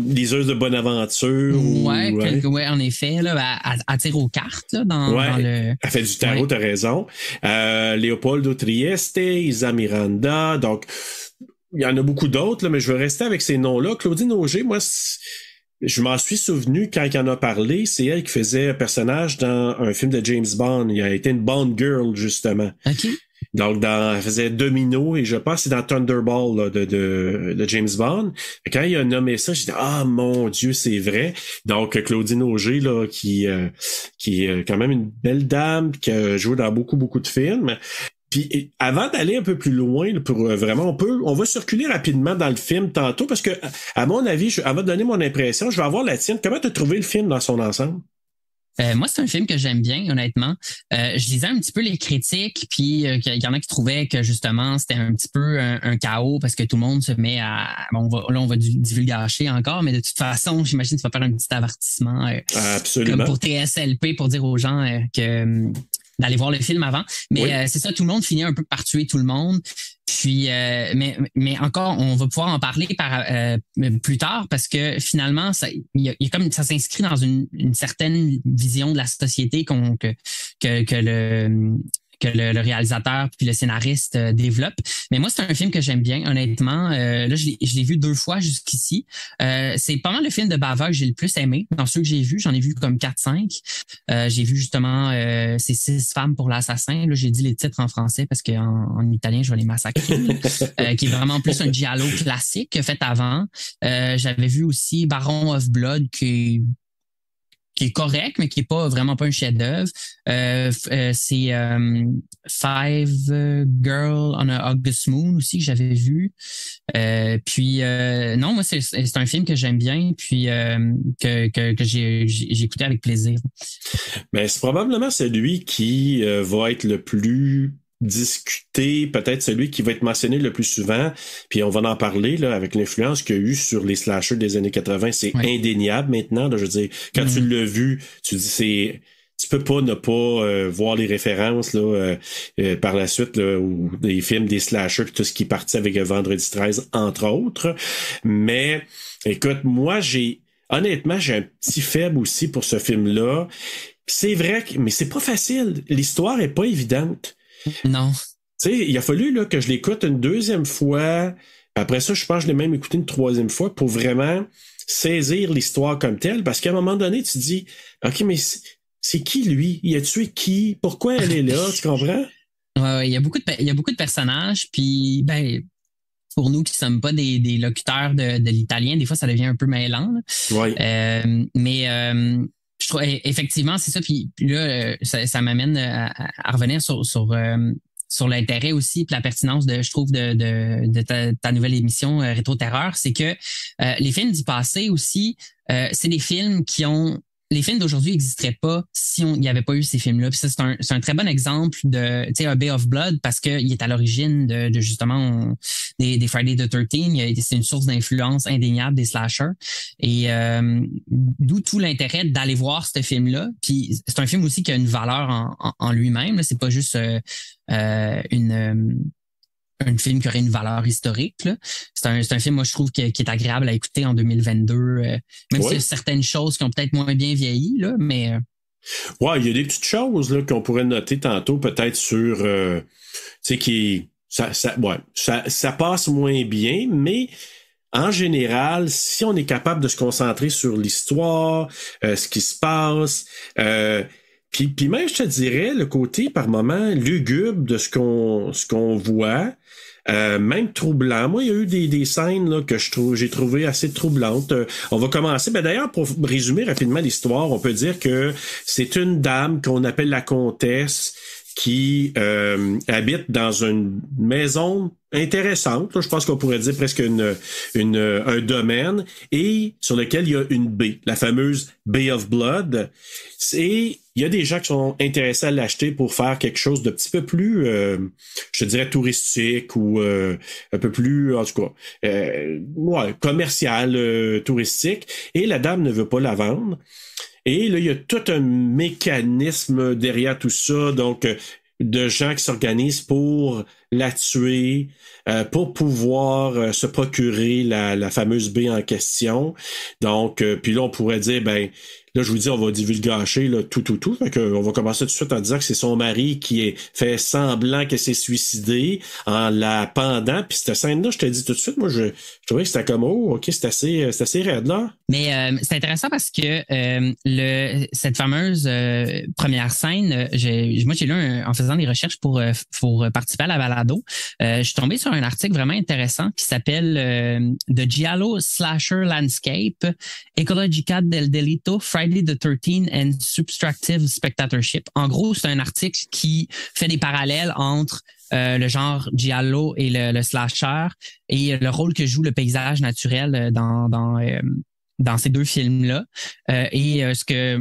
liseuse de Bonaventure. Ouais, en effet, là, elle tire aux cartes là, dans le. Elle fait du tarot, t'as raison. Leopoldo Trieste, Isa Miranda, donc... Il y en a beaucoup d'autres, là, mais je vais rester avec ces noms-là. Claudine Auger, moi, je m'en suis souvenu quand il en a parlé. C'est elle qui faisait un personnage dans un film de James Bond. Il a été une Bond girl, justement. OK. Donc, elle faisait Domino, et je pense que c'est dans Thunderball là, de James Bond. Et quand il a nommé ça, j'ai dit « Ah, mon Dieu, c'est vrai! » Donc, Claudine Auger, là, qui est quand même une belle dame, qui a joué dans beaucoup, beaucoup de films. Puis avant d'aller un peu plus loin, là, pour vraiment, on va circuler rapidement dans le film tantôt, parce que, à mon avis, avant de donner mon impression, je vais avoir la tienne. Comment tu as trouvé le film dans son ensemble? Moi, c'est un film que j'aime bien, honnêtement. Je lisais un petit peu les critiques, puis il y en a qui trouvaient que justement c'était un petit peu un chaos parce que tout le monde se met à... Bon, on va divulgacher encore, mais de toute façon, j'imagine que tu vas faire un petit avertissement Absolument. comme pour TSLP pour dire aux gens que d'aller voir le film avant. Mais c'est ça, tout le monde finit un peu par tuer tout le monde. Puis, mais encore, on va pouvoir en parler plus tard parce que finalement, il y a comme ça s'inscrit dans une certaine vision de la société que le réalisateur puis le scénariste développe. Mais moi, c'est un film que j'aime bien, honnêtement. Là, je l'ai vu 2 fois jusqu'ici. C'est pas mal le film de Bava que j'ai le plus aimé. Dans ceux que j'ai vus, j'en ai vu comme 4-5. J'ai vu justement ces 6 femmes pour l'assassin. Là, j'ai dit les titres en français parce qu'en italien, je vais les massacrer. Qui est vraiment plus un giallo classique fait avant. J'avais vu aussi Baron of Blood qui est correct, mais qui est vraiment pas un chef-d'œuvre. C'est Five Girl on a August Moon aussi que j'avais vu. Non, moi c'est un film que j'aime bien, puis que j'ai écouté avec plaisir. Mais c'est probablement celui qui va être le plus discuté, peut-être celui qui va être mentionné le plus souvent, puis on va en parler là, avec l'influence qu'il y a eu sur les slashers des années 80, c'est indéniable maintenant, là, je veux dire, quand tu l'as vu, tu dis tu peux pas ne pas voir les références là par la suite là, ou des films des slashers, tout ce qui est parti avec Vendredi 13 entre autres. Mais écoute, moi honnêtement, j'ai un petit faible aussi pour ce film-là. C'est vrai mais c'est pas facile, l'histoire est pas évidente. Non. Tu sais, il a fallu là, que je l'écoute une 2e fois. Après ça, je pense que je l'ai même écouté une 3e fois pour vraiment saisir l'histoire comme telle. Parce qu'à un moment donné, tu te dis, OK, mais c'est qui lui? Il a tué qui? Pourquoi elle est là? Tu comprends? Ouais, il y a beaucoup de personnages. Puis, pour nous qui ne sommes pas des locuteurs de l'italien, des fois, ça devient un peu mêlant. Oui. Je trouve, effectivement, c'est ça. Puis là, ça m'amène à revenir sur l'intérêt aussi, puis la pertinence je trouve, de ta nouvelle émission Rétro-Terreur, c'est que les films du passé aussi, c'est des films les films d'aujourd'hui n'existeraient pas si il n'y avait pas eu ces films-là. Puis ça, c'est un très bon exemple de, tu sais, A Bay of Blood, parce qu'il est à l'origine de justement des Friday the 13th. C'est une source d'influence indéniable des slashers. Et d'où tout l'intérêt d'aller voir ce film-là. Puis c'est un film aussi qui a une valeur en lui-même. Là. C'est pas juste un film qui aurait une valeur historique. Là. C'est un film, moi, je trouve, qui est agréable à écouter en 2022, même s'il y a certaines choses qui ont peut-être moins bien vieilli, là, mais... Ouais, il y a des petites choses là, qu'on pourrait noter tantôt, peut-être sur... tu sais, qui... Ça passe moins bien, mais... En général, si on est capable de se concentrer sur l'histoire, ce qui se passe... Puis même, je te dirais, le côté, par moment, lugubre de ce qu'on voit, même troublant. Moi, il y a eu des scènes là, que j'ai trouvé assez troublantes. On va commencer. D'ailleurs, pour résumer rapidement l'histoire, on peut dire que c'est une dame qu'on appelle la comtesse qui habite dans une maison intéressante, là, je pense qu'on pourrait dire presque un domaine, et sur lequel il y a une baie, la fameuse Bay of Blood. Et il y a des gens qui sont intéressés à l'acheter pour faire quelque chose de petit peu plus, je dirais, touristique ou un peu plus, en tout cas, commercial, touristique. Et la dame ne veut pas la vendre. Et là, il y a tout un mécanisme derrière tout ça, donc de gens qui s'organisent pour la tuer, pour pouvoir se procurer la fameuse baie en question. Donc, puis là, on pourrait dire, là, je vous dis, on va divulgacher là, tout. Fait que, on va commencer tout de suite en disant que c'est son mari qui fait semblant qu'elle s'est suicidée en la pendant. Puis cette scène-là, je te dis tout de suite, moi, je trouvais que c'était comme, OK, c'est assez raide, là. Mais c'est intéressant parce que cette fameuse première scène, moi, j'ai lu en faisant des recherches pour participer à la balado, je suis tombé sur un article vraiment intéressant qui s'appelle The Giallo Slasher Landscape, Ecologica del Delito, Friday the 13th and Subtractive Spectatorship. En gros, c'est un article qui fait des parallèles entre le genre giallo et le slasher et le rôle que joue le paysage naturel dans ces deux films-là. Ce que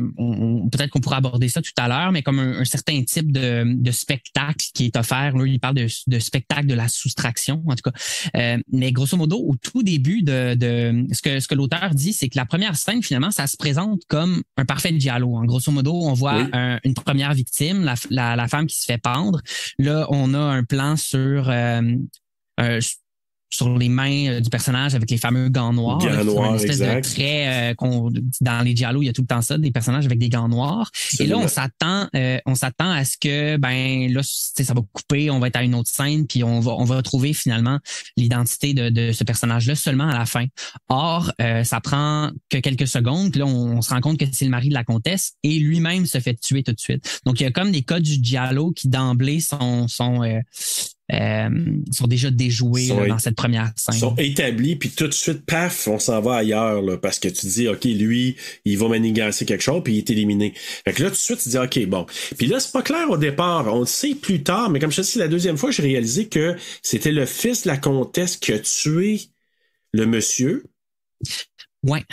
peut-être qu'on pourra aborder ça tout à l'heure, mais comme un certain type de spectacle qui est offert. Là, il parle de spectacle de la soustraction, en tout cas. Mais grosso modo, au tout début de ce que l'auteur dit, c'est que la première scène, finalement, ça se présente comme un parfait giallo. En grosso modo, on voit une première victime, la femme qui se fait pendre. Là, on a un plan sur les mains du personnage avec les fameux gants noirs. Une espèce de trait dans les giallo, il y a tout le temps ça, des personnages avec des gants noirs. Absolument. Et là, on s'attend à ce que là, ça va couper, on va être à une autre scène, puis on va trouver finalement l'identité de ce personnage-là seulement à la fin. Or, ça prend que quelques secondes, puis là, on se rend compte que c'est le mari de la comtesse et lui-même se fait tuer tout de suite. Donc, il y a comme des codes du giallo qui d'emblée sont déjà déjoués dans cette première scène. Ils sont établis, puis tout de suite, paf, on s'en va ailleurs, là, parce que tu dis, OK, lui, il va manigancer quelque chose, puis il est éliminé. Fait que là, tout de suite, tu dis, OK, bon. Puis là, c'est pas clair au départ, on le sait plus tard, mais comme je te dis, la deuxième fois, j'ai réalisé que c'était le fils de la comtesse qui a tué le monsieur. Ouais.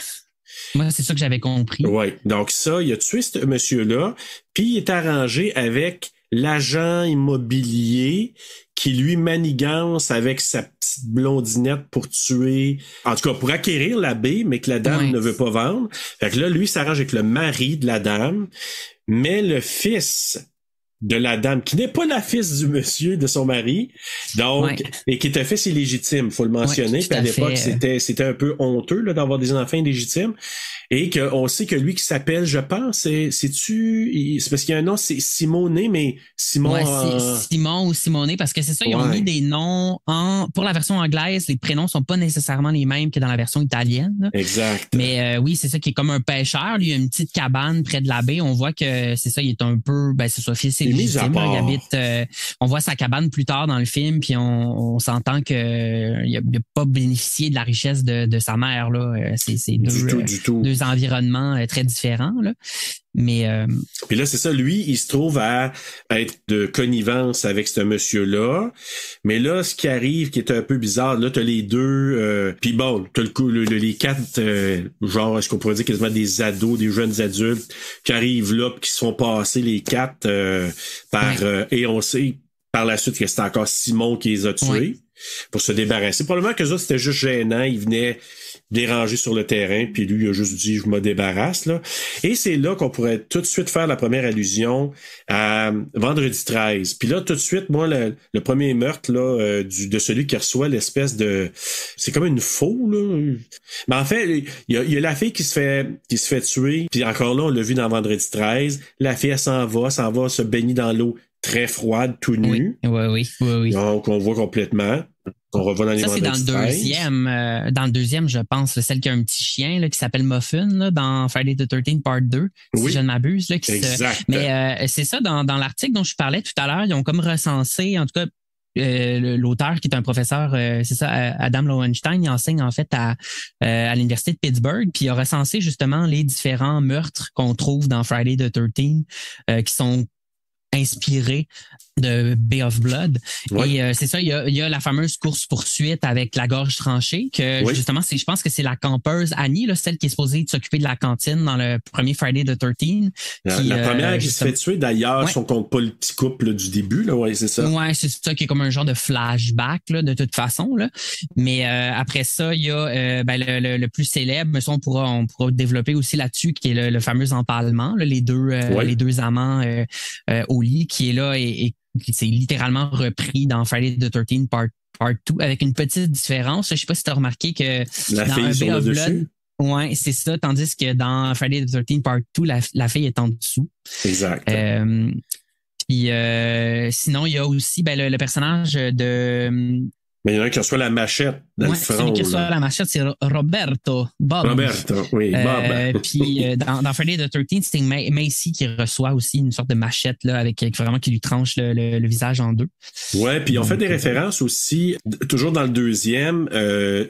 Moi, c'est ça que j'avais compris. Ouais. Donc ça, il a tué ce monsieur-là, puis il est arrangé avec l'agent immobilier qui lui manigance avec sa petite blondinette pour tuer, en tout cas pour acquérir la baie, mais que la dame ne veut pas vendre. Fait que là, lui s'arrange avec le mari de la dame, mais le fils de la dame, qui n'est pas la fils du monsieur, de son mari, donc, et qui est un fils illégitime, faut le mentionner. Puis à l'époque, c'était un peu honteux là, d'avoir des enfants illégitimes. Et qu'on sait que lui qui s'appelle, je pense, c'est parce qu'il y a un nom, c'est Simonet, mais Simon... Simon ou Simonet, parce que c'est ça, ils ont mis des noms pour la version anglaise, les prénoms sont pas nécessairement les mêmes que dans la version italienne. Là. Exact. Mais oui, c'est ça qui est comme un pêcheur, lui, il a une petite cabane près de la baie, on voit que c'est ça, il est un peu, c'est ça, fils illégitime. mis à légitime. part. Il habite, on voit sa cabane plus tard dans le film, puis on s'entend que il a pas bénéficié de la richesse de sa mère là. C'est deux environnements très différents là. Mais puis là, c'est ça, lui, il se trouve à être de connivence avec ce monsieur-là. Mais là, ce qui arrive, qui est un peu bizarre, là, t'as les deux, puis bon, t'as les quatre, genre, est-ce qu'on pourrait dire quasiment des ados, des jeunes adultes, qui arrivent là, puis qui se font passer les quatre et on sait par la suite que c'est encore Simon qui les a tués pour se débarrasser. Probablement que ça, c'était juste gênant, il venait dérangé sur le terrain, puis lui il a juste dit je me débarrasse là. Et c'est là qu'on pourrait tout de suite faire la première allusion à Vendredi 13. Puis là tout de suite, moi le premier meurtre là de celui qui reçoit l'espèce de, c'est comme une faux là. Mais en fait, il y a la fille qui se fait tuer, puis encore là on l'a vu dans Vendredi 13, la fille elle s'en va se baigner dans l'eau très froide, tout nu. Oui. Donc on voit complètement. On revoit dans les ça, c'est dans le deuxième, je pense, celle qui a un petit chien là, qui s'appelle Muffin là, dans Friday the 13th Part 2, si je ne m'abuse. Là, Mais c'est ça, dans l'article dont je parlais tout à l'heure, ils ont comme recensé, en tout cas, l'auteur qui est un professeur, c'est ça, Adam Lowenstein, il enseigne en fait à l'université de Pittsburgh, puis il a recensé justement les différents meurtres qu'on trouve dans Friday the 13th qui sont inspiré de Bay of Blood. Oui. Et c'est ça, il y a la fameuse course-poursuite avec la gorge tranchée, que justement, je pense que c'est la campeuse Annie, là, celle qui est supposée s'occuper de la cantine dans le premier Friday the 13th. La première qui se fait tuer, d'ailleurs, si on compte pas le petit couple là, du début, là, c'est ça. Ouais, c'est ça qui est comme un genre de flashback, là, de toute façon, là. Mais après ça, il y a le plus célèbre, mais ça, on pourra développer aussi là-dessus, qui est le fameux empalement, là, les deux amants au lit, qui est là et c'est littéralement repris dans Friday the 13th Part 2 avec une petite différence. Je sais pas si tu as remarqué que la fille sur le dessus. Ouais, c'est ça. Tandis que dans Friday the 13th Part 2, la fille est en dessous. Exact. Puis sinon, il y a aussi le personnage de... Mais il y en a un qui reçoit la machette dans le front. Celui qui reçoit la machette, c'est Roberto. Bob. Puis dans Friday the 13th, c'est Macy qui reçoit aussi une sorte de machette là, avec vraiment qui lui tranche le visage en deux. Ouais, puis on fait des références aussi, toujours dans le deuxième,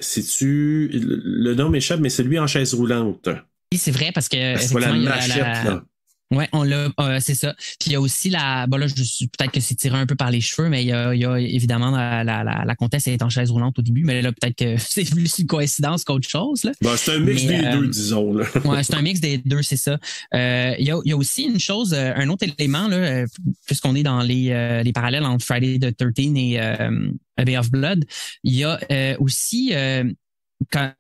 sais-tu, le nom m'échappe, mais c'est lui en chaise roulante. Oui, c'est vrai, parce que la machette, là. Ouais, on l'a, c'est ça. Puis il y a aussi peut-être que c'est tiré un peu par les cheveux, mais il y a évidemment la comtesse est en chaise roulante au début, mais là peut-être que c'est plus une coïncidence qu'autre chose là. Bon, c'est un mix des deux, disons là. Ouais, c'est un mix des deux, c'est ça. Il y a aussi une chose, un autre élément là, puisqu'on est dans les parallèles entre Friday the 13th et A Bay of Blood, il y a aussi quand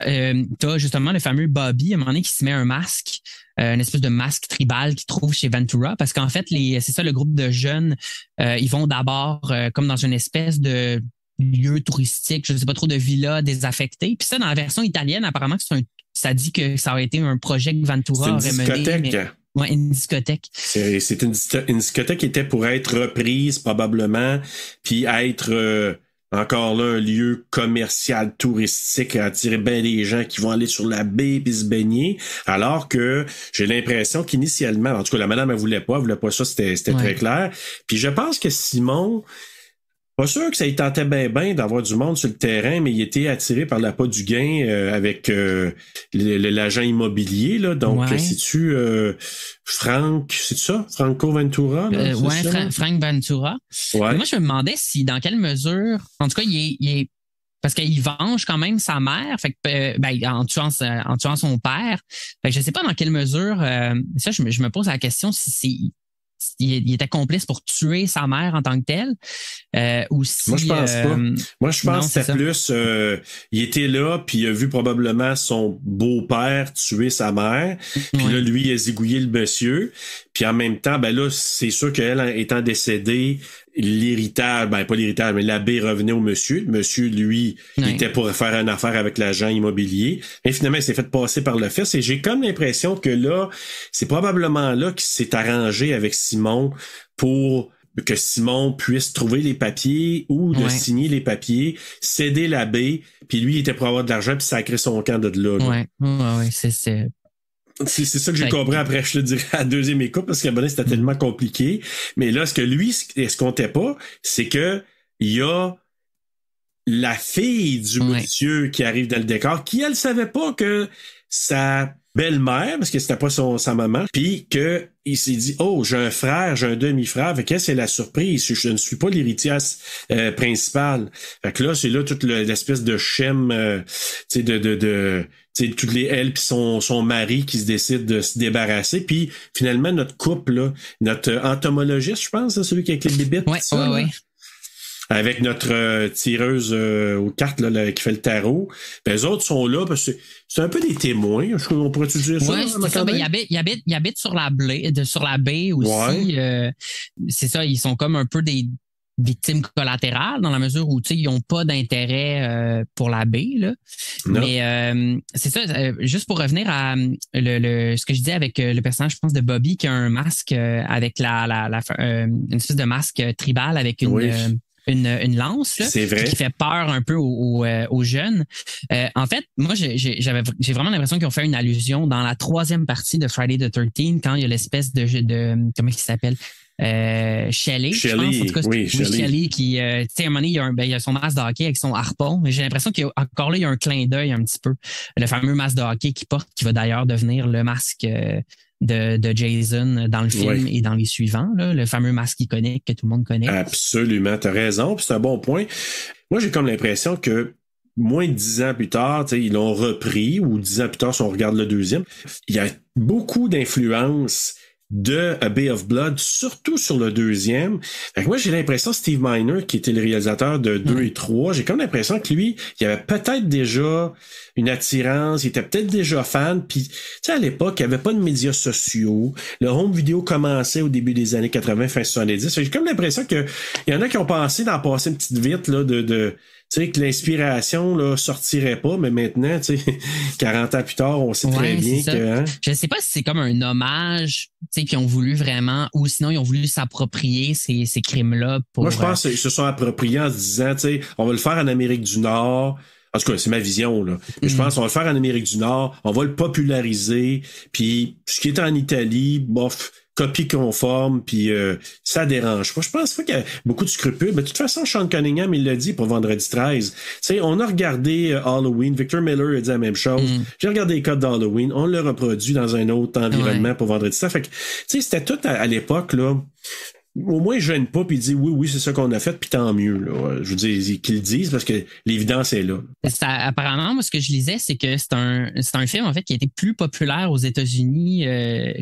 t'as justement le fameux Bobby à un moment donné qui se met un masque, une espèce de masque tribal qu'il trouve chez Ventura, parce qu'en fait c'est ça, le groupe de jeunes ils vont d'abord comme dans une espèce de lieu touristique, je ne sais pas trop, de villa désaffectée, puis ça dans la version italienne apparemment ça dit que ça aurait été un projet que Ventura aurait mené. Ouais, une discothèque. C'est une discothèque qui était pour être reprise probablement, puis être encore là, un lieu commercial, touristique, à attirer bien des gens qui vont aller sur la baie puis se baigner, alors que j'ai l'impression qu'initialement, en tout cas, la madame, elle voulait pas ça, c'était très clair. Puis je pense que Simon, pas sûr que ça y tentait bien d'avoir du monde sur le terrain, mais il était attiré par l'appât du gain avec l'agent immobilier, là. Donc, c'est-tu Frank, c'est ça? Franco Ventura? Là, Frank Ventura. Ouais. Moi, je me demandais si, dans quelle mesure, en tout cas, il est parce qu'il venge quand même sa mère, fait que en tuant son père. Fait que je sais pas dans quelle mesure. Ça, je me pose la question si il était complice pour tuer sa mère en tant que telle, ou si... Moi, je pense pas. Moi, je pense que c'était plus... il était là, puis il a vu probablement son beau-père tuer sa mère, puis là, lui, il a zigouillé le monsieur, puis en même temps, là, c'est sûr qu'elle, étant décédée, l'héritage, pas l'héritage, mais l'abbé revenait au monsieur. Le monsieur, lui, il était pour faire une affaire avec l'agent immobilier. Et finalement, il s'est fait passer par le fils. Et j'ai comme l'impression que là, c'est probablement là qu'il s'est arrangé avec Simon pour que Simon puisse trouver les papiers ou de signer les papiers, céder l'abbé, puis lui, il était pour avoir de l'argent puis sacrer son camp de là. Ouais, c'est... C'est ça que j'ai compris après, je te dirais, à la deuxième écoute, parce qu'à c'était tellement compliqué. Mais là, ce que lui escomptait pas, c'est que il y a la fille du monsieur qui arrive dans le décor, qui, elle, savait pas que sa belle-mère, parce que c'était pas sa maman, puis que il s'est dit, oh, j'ai un frère, j'ai un demi-frère, fait que c'est la surprise, je ne suis pas l'héritière principale. Fait que là, c'est là toute l'espèce de schème, tu sais, tu sais, toutes les elle puis son mari qui se décide de se débarrasser, puis finalement notre couple là, notre entomologiste, je pense, là, celui qui a avec les bébites, ouais. Avec notre tireuse aux cartes là, qui fait le tarot, ben eux autres sont là parce que c'est un peu des témoins, on pourrait-tu dire ça? Oui, c'est ça. Ben, ils habitent sur la baie aussi. Ouais. C'est ça, ils sont comme un peu des victimes collatérales dans la mesure où ils n'ont pas d'intérêt pour la baie. Là. Mais c'est ça, juste pour revenir à ce que je disais avec le personnage, je pense, de Bobby qui a un masque avec une espèce de masque tribal avec une lance là, qui fait peur un peu aux jeunes. En fait, moi, j'ai vraiment l'impression qu'ils ont fait une allusion dans la 3e partie de Friday the 13th quand il y a l'espèce de comment il s'appelle? Shelley, je pense. En tout cas, Shelley qui, tu sais, à un moment donné, il y a son masque de hockey avec son harpon, mais j'ai l'impression qu'encore là, il y a un clin d'œil un petit peu. Le fameux masque de hockey qu'il porte, qui va d'ailleurs devenir le masque de Jason dans le film et dans les suivants, là, le fameux masque iconique que tout le monde connaît. Absolument, t'as raison, puis c'est un bon point. Moi, j'ai comme l'impression que moins de 10 ans plus tard, ils l'ont repris, ou 10 ans plus tard, si on regarde le deuxième, il y a beaucoup d'influence de A Bay of Blood, surtout sur le deuxième. Fait que moi, j'ai l'impression, Steve Miner, qui était le réalisateur de 2 et 3, j'ai comme l'impression que lui, il avait peut-être déjà une attirance, il était peut-être déjà fan, puis tu sais, à l'époque, il n'y avait pas de médias sociaux, le home vidéo commençait au début des années 80, fin 70. Fait que j'ai comme l'impression que il y en a qui ont pensé d'en passer une petite vite, là, tu sais, que l'inspiration là sortirait pas, mais maintenant, tu sais, 40 ans plus tard, on sait très bien que... Hein? Je sais pas si c'est comme un hommage, tu sais, qu'ils ont voulu vraiment, ou sinon ils ont voulu s'approprier ces crimes-là pour... Moi, je pense qu'ils se sont appropriés en se disant, tu sais, on va le faire en Amérique du Nord. En tout cas, c'est ma vision, là. Mais je pense qu'on va le faire en Amérique du Nord, on va le populariser, puis ce qui est en Italie, bof... copie conforme, puis ça dérange pas. Je pense pas qu'il y a beaucoup de scrupules, mais de toute façon, Sean Cunningham, il l'a dit pour Vendredi 13. Tu sais, on a regardé Halloween, Victor Miller a dit la même chose. J'ai regardé les codes d'Halloween, on l'a reproduit dans un autre environnement pour Vendredi 13. Fait que, tu sais, c'était tout à l'époque, là. Au moins, il gêne pas puis il dit oui, c'est ça qu'on a fait, puis tant mieux. Là. Je veux dire, qu'ils le disent parce que l'évidence est là. Apparemment, moi, ce que je lisais, c'est que c'est un film en fait qui a été plus populaire aux États-Unis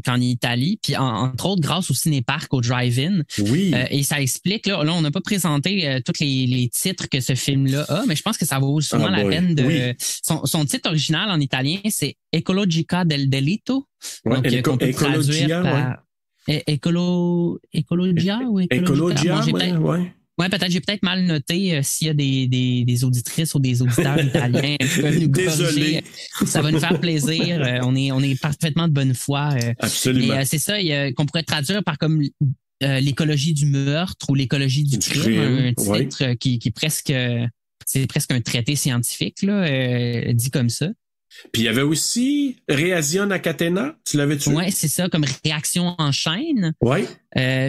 qu'en Italie, puis entre autres grâce au ciné-parc, au drive-in. Oui. Et ça explique, là on n'a pas présenté tous les titres que ce film-là a, mais je pense que ça vaut sûrement la peine de... Oui. Son titre original en italien, c'est Ecologica del Delitto. Ouais, donc, qu'on peut traduire par... Écologia ou Écologia, ouais. Ouais, peut-être, j'ai peut-être mal noté s'il y a des auditrices ou des auditeurs italiens qui peuvent nous corriger. Ça va nous faire plaisir. On est parfaitement de bonne foi. Absolument. Mais c'est ça qu'on pourrait traduire par comme l'écologie du meurtre ou l'écologie du crime, un titre qui est presque... c'est presque un traité scientifique, là, dit comme ça. Puis il y avait aussi Reazione a Catena, tu l'avais-tu? Oui, c'est ça, comme réaction en chaîne. Oui.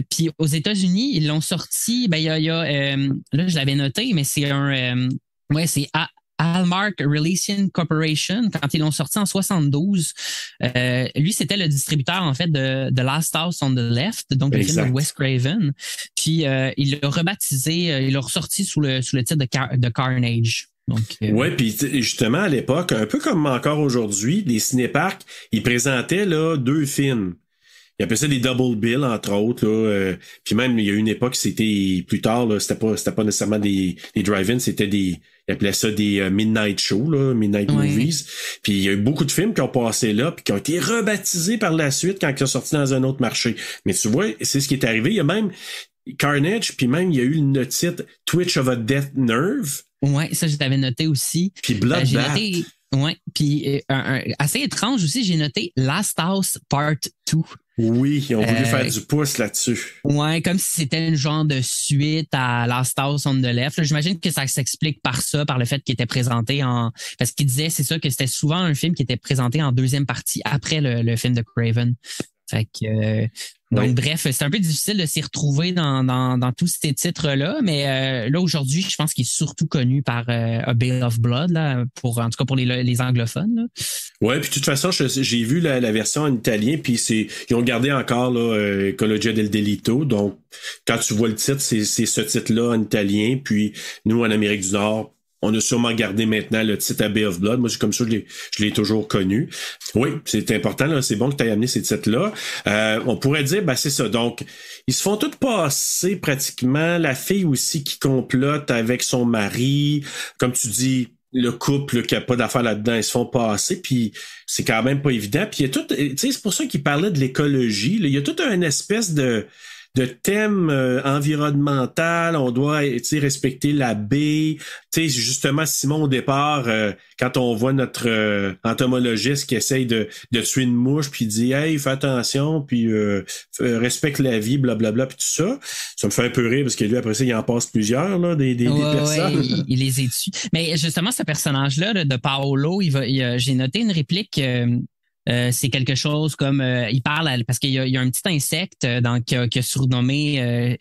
Puis aux États-Unis, ils l'ont sorti, il y a là, je l'avais noté, mais c'est c'est Hallmark Releasing Corporation, quand ils l'ont sorti en 72. Lui, c'était le distributeur, en fait, de The Last House on the Left, donc le film de Wes Craven. Puis il l'a rebaptisé, il l'a ressorti sous le titre de Carnage. Oui, puis justement, à l'époque, un peu comme encore aujourd'hui, les cinéparcs, ils présentaient là 2 films. Ils appelaient ça des double bills, entre autres. Là, puis même, il y a une époque, c'était plus tard, là, c'était pas nécessairement des drive-ins, c'était ils appelaient ça des midnight shows, là, midnight movies. Puis il y a eu beaucoup de films qui ont passé là, puis qui ont été rebaptisés par la suite quand ils sont sortis dans un autre marché. Mais tu vois, c'est ce qui est arrivé. Il y a même Carnage, puis même, il y a eu le titre Twitch of a Death Nerve. Ouais, ça, je t'avais noté aussi. Puis Bloodbath. Ouais, puis assez étrange aussi, j'ai noté Last House Part 2. Oui, ils ont voulu faire du pouce là-dessus. Ouais, comme si c'était une genre de suite à Last House on the Left. Là, j'imagine que ça s'explique par ça, par le fait qu'il était présenté parce qu'il disait, c'est ça, que c'était souvent un film qui était présenté en deuxième partie après le film de Craven. Fait que... Donc, bref, c'est un peu difficile de s'y retrouver dans tous ces titres-là, mais là, aujourd'hui, je pense qu'il est surtout connu par A Bay of Blood, là, en tout cas pour les anglophones. Là. Ouais, puis de toute façon, j'ai vu la version en italien, puis ils ont gardé encore là, Ecologia del Delitto, donc quand tu vois le titre, c'est ce titre-là en italien, puis nous, en Amérique du Nord, on a sûrement gardé maintenant le titre A Bay of Blood. Moi, c'est comme ça, je l'ai toujours connu. Oui, c'est important, là. C'est bon que tu aies amené ces titres-là. On pourrait dire, c'est ça. Donc, ils se font tous passer pratiquement. La fille aussi qui complote avec son mari. Comme tu dis, le couple qui a pas d'affaires là-dedans, ils se font passer. Puis, c'est quand même pas évident. Puis, il y a tout, tu sais, c'est pour ça qu'il parlait de l'écologie. Là. Il y a tout une espèce de thème environnemental, on doit respecter la baie. Tu sais, justement, Simon, au départ, quand on voit notre entomologiste qui essaye de tuer une mouche, puis il dit « Hey, fais attention, puis respecte la vie, blablabla, puis tout ça », ça me fait un peu rire, parce que lui, après ça, il en passe plusieurs, là, des personnes. Ouais, il les tue. Mais justement, ce personnage-là, de Paolo, j'ai noté une réplique... c'est quelque chose comme il parle parce qu'il y a un petit insecte qui a surnommé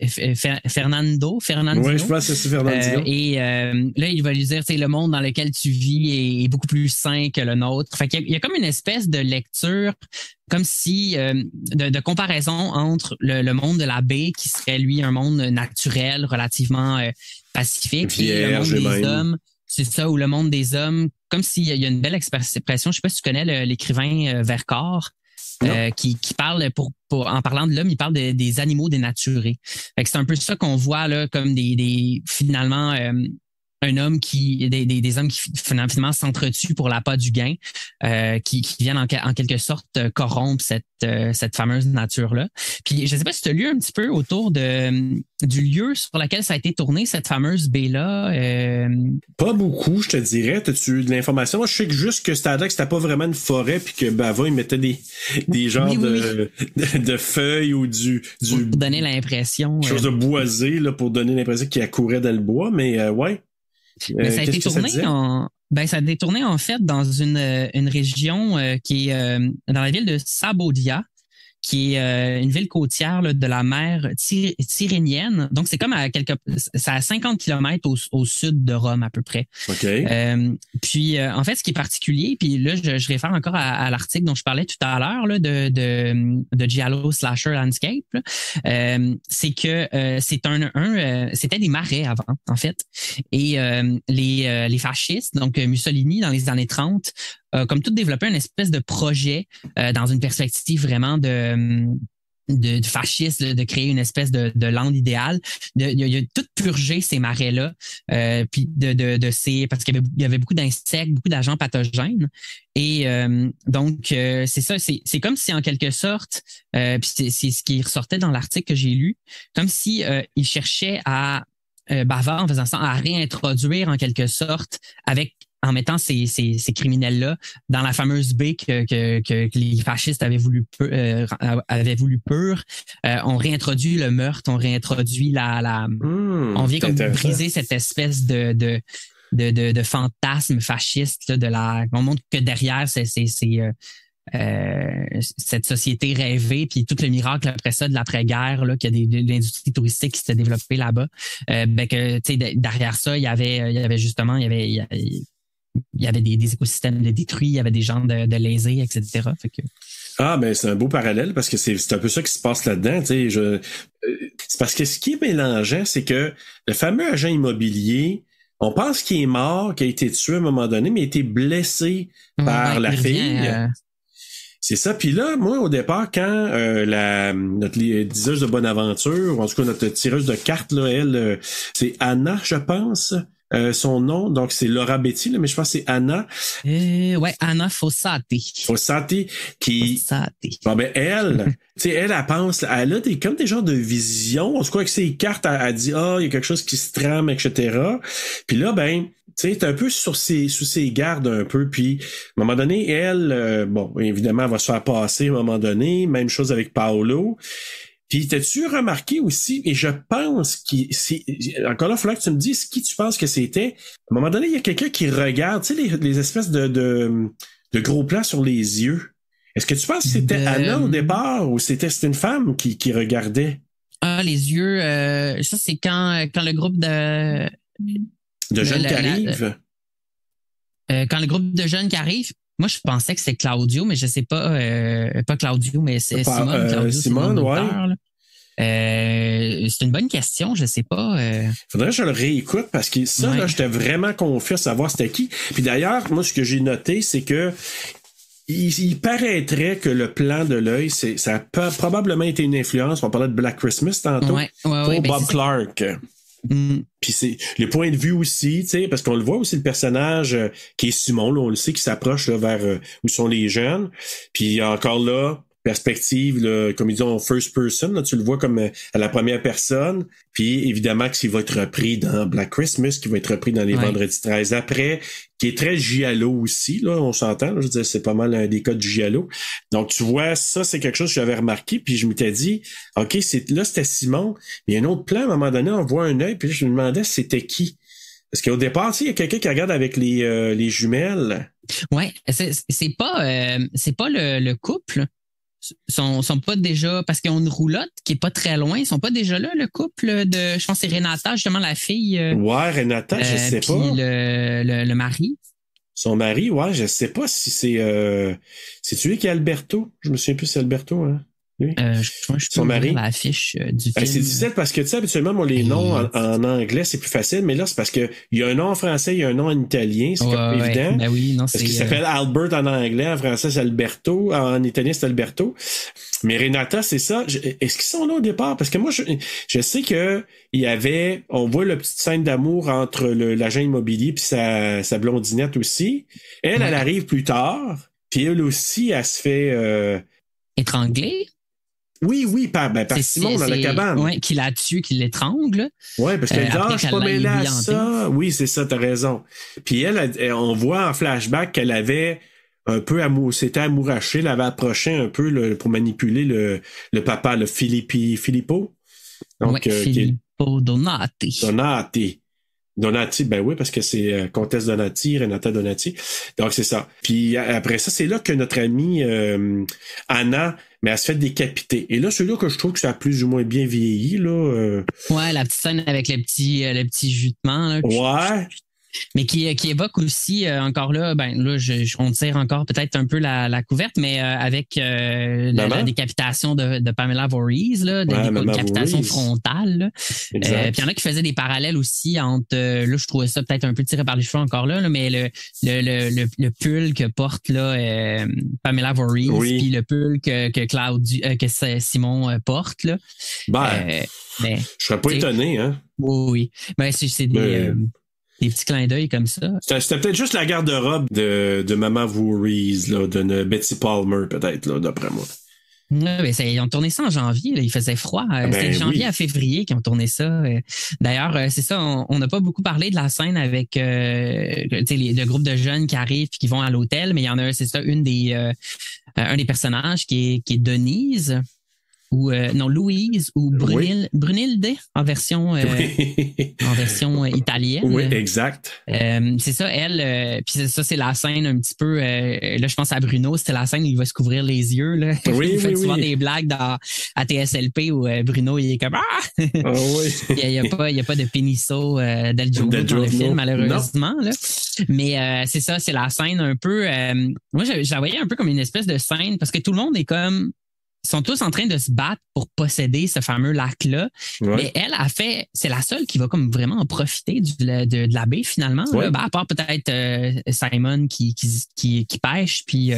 Fernando. Oui, je pense que c'est Fernandino. Et là, il va lui dire, le monde dans lequel tu vis est beaucoup plus sain que le nôtre. Fait qu'il y a comme une espèce de lecture, comme si de comparaison entre le monde de la baie, qui serait lui un monde naturel, relativement pacifique, vierge, et le monde des hommes. C'est ça, ou le monde des hommes, comme s'il y a une belle expression. Je sais pas si tu connais l'écrivain Vercors, qui parle en parlant de l'homme, il parle des animaux dénaturés. Fait que c'est un peu ça qu'on voit là, comme finalement un homme des hommes qui finalement s'entretuent pour l'appât du gain, qui viennent en quelque sorte corrompre cette fameuse nature-là. Puis je sais pas si tu as lu un petit peu autour du lieu sur lequel ça a été tourné, cette fameuse baie-là. Pas beaucoup, je te dirais. T'as-tu de l'information? Moi, je sais que juste que c'était pas vraiment une forêt, puis que Bava, il mettait des genres de feuilles ou pour donner l'impression. Quelque chose de boisé, là, pour donner l'impression qu'il accourait dans le bois, mais ouais. Mais ça a été tourné ça a été tourné en fait dans une région qui est dans la ville de Sabodia, qui est une ville côtière là, de la mer Tyrrhénienne. Donc, c'est comme c'est à 50 km au sud de Rome à peu près. OK. Puis, en fait, ce qui est particulier, puis là, je réfère encore à l'article dont je parlais tout à l'heure là, de Giallo Slasher Landscape, là, c'est que c'était des marais avant, en fait. Et les fascistes, donc Mussolini, dans les années 30, comme tout développer une espèce de projet dans une perspective vraiment de fasciste, de créer une espèce de land idéale. Il a tout purgé ces marais-là, puis parce qu'il y avait beaucoup d'insectes, beaucoup d'agents pathogènes. Et donc, c'est ça, c'est comme si en quelque sorte, puis c'est ce qui ressortait dans l'article que j'ai lu, comme si il cherchait à Bava, en faisant ça, à réintroduire en quelque sorte en mettant ces criminels-là dans la fameuse baie que les fascistes avaient voulu pure. On réintroduit le meurtre, on réintroduit on vient comme briser cette espèce de fantasme fasciste là, on montre que derrière cette société rêvée, puis tout le miracle après ça de l'après-guerre, là, qu'il y a de l'industrie touristique qui s'était développée là-bas, que tu sais, derrière ça, il y avait justement, il y avait des écosystèmes détruits, il y avait des gens de lésés, etc. Fait que... Ah, ben c'est un beau parallèle parce que c'est un peu ça qui se passe là-dedans. Tu sais, c'est parce que ce qui est mélangeant, c'est que le fameux agent immobilier, on pense qu'il est mort, qu'il a été tué à un moment donné, mais il a été blessé par la fille. C'est ça. Puis là, moi, au départ, quand notre diseuse de Bonaventure, ou en tout cas notre tireuse de cartes, là, elle, c'est Anna, je pense. son nom. Donc, c'est Laura Beatty, là, mais je pense que c'est Anna. Ouais, Anna Fossati. Fossati, qui... Fossati. Bon, ben, elle, tu sais, elle pense, elle a comme des genres de visions. En tout cas, avec ses cartes, elle dit, il y a quelque chose qui se trame, etc. Puis là, ben, tu sais, t'es un peu sous ses gardes un peu. Puis, à un moment donné, elle, bon, évidemment, elle va se faire passer à un moment donné. Même chose avec Paolo. Puis, t'as-tu remarqué aussi, et je pense encore là, il faudrait que tu me dises qui tu penses que c'était. À un moment donné, il y a quelqu'un qui regarde, tu sais, les espèces de gros plans sur les yeux. Est-ce que tu penses que c'était Anna au départ ou c'était une femme qui regardait? Ah, les yeux, ça, c'est quand le groupe de jeunes qui arrivent? Quand le groupe de jeunes qui arrivent, moi, je pensais que c'était Claudio, mais je sais pas, pas Claudio, mais c'est Simone. Claudio, Simone, ouais. C'est une bonne question, je sais pas. Faudrait que je le réécoute parce que ça, là, j'étais vraiment confus à savoir c'était qui. Puis d'ailleurs, moi, ce que j'ai noté, c'est que il paraîtrait que le plan de l'œil, ça a probablement été une influence. On parlait de Black Christmas tantôt. Pour Bob Clark. Puis c'est les points de vue aussi, tu sais, parce qu'on le voit aussi le personnage qui est Simon, là, on le sait, qui s'approche là, vers où sont les jeunes. Puis encore là, perspective, là, comme ils disent en first person, là, tu le vois comme à la première personne. Puis évidemment que s'il va être repris dans Black Christmas, qui va être repris dans les Vendredis 13 après, qui est très giallo aussi, là, on s'entend, là, je veux dire, c'est pas mal un des codes du giallo. Donc tu vois, ça c'est quelque chose que j'avais remarqué, puis je m'étais dit, ok, c'était Simon, mais il y a un autre plan, à un moment donné, on voit un œil, puis là, je me demandais c'était qui. Parce qu'au départ, il y a quelqu'un qui regarde avec les jumelles. Ouais, c'est pas le couple. Sont pas déjà, parce qu'ils ont une roulotte qui est pas très loin, ils sont pas déjà là, le couple de, je pense que c'est Renata, justement, la fille. Ouais, Renata, je sais pas. Puis le mari. Son mari, ouais, je sais pas si c'est lui qui est Alberto. Je me souviens plus si c'est Alberto, hein. Je son mari. L'affiche du film. C'est difficile parce que tu sais, habituellement, moi, les noms en anglais, c'est plus facile, mais là, c'est parce que il y a un nom en français, il y a un nom en italien, c'est comme évident. Ben oui, non, parce qu'il s'appelle Albert en anglais, en français, c'est Alberto, en italien, c'est Alberto. Mais Renata, c'est ça. Est-ce qu'ils sont là au départ? Parce que moi, je sais que il y avait, on voit la petite scène d'amour entre l'agent immobilier puis sa blondinette aussi. Elle arrive plus tard, puis elle aussi, elle se fait... étranglée? Oui, par Simon dans la cabane. Oui, qui la tue, qui l'étrangle. Oui, parce qu'elle dit, je suis pas mêlée à ça. Oui, c'est ça, t'as raison. Puis elle, on voit en flashback qu'elle avait un peu s'était amourachée, elle avait approché un peu pour manipuler le papa, le Filippo. Donc, Filippo Donati. Donati, ben oui, parce que c'est Comtesse Donati, Renata Donati. Donc, c'est ça. Puis après ça, c'est là que notre amie Anna, mais elle se fait décapiter. Et là, c'est là que je trouve que ça a plus ou moins bien vieilli, là. Ouais, la petite scène avec le petit jutement, là. Ouais. Mais qui évoque aussi, encore là, on tire encore peut-être un peu la couverte, mais avec la décapitation de Pamela Voorhees, là, décapitation frontale. Là. Puis il y en a qui faisaient des parallèles aussi entre, là, je trouvais ça peut-être un peu tiré par les cheveux encore là, mais le pull que porte là Pamela Voorhees, puis le pull que Simon porte. Là. Je serais pas étonné, hein? Oui. Ben, c'est des petits clins d'œil comme ça. C'était peut-être juste la garde-robe de Maman Voorhees, là, de Betsy Palmer, peut-être, là, d'après moi. Ils ont tourné ça en janvier, là, il faisait froid. C'était de janvier à février qu'ils ont tourné ça. D'ailleurs, c'est ça, on n'a pas beaucoup parlé de la scène avec le groupe de jeunes qui arrivent et qui vont à l'hôtel, mais il y en a, c'est ça, un des personnages qui est Denise. Ou Louise ou Brunilde en version italienne. Oui, exact. C'est ça, elle. Puis ça, c'est la scène un petit peu. Là, je pense à Bruno, c'était la scène où il va se couvrir les yeux. Là. Il fait souvent des blagues à TSLP où Bruno il est comme il y a pas de Penisso del Giorno dans le film malheureusement. Là. Mais c'est ça, c'est la scène un peu. Moi, je la voyais un peu comme une espèce de scène parce que tout le monde est comme. Ils sont tous en train de se battre pour posséder ce fameux lac-là. Ouais. Mais elle a fait, c'est la seule qui va comme vraiment en profiter de la baie finalement. Ouais. Là, à part peut-être Simon qui pêche, puis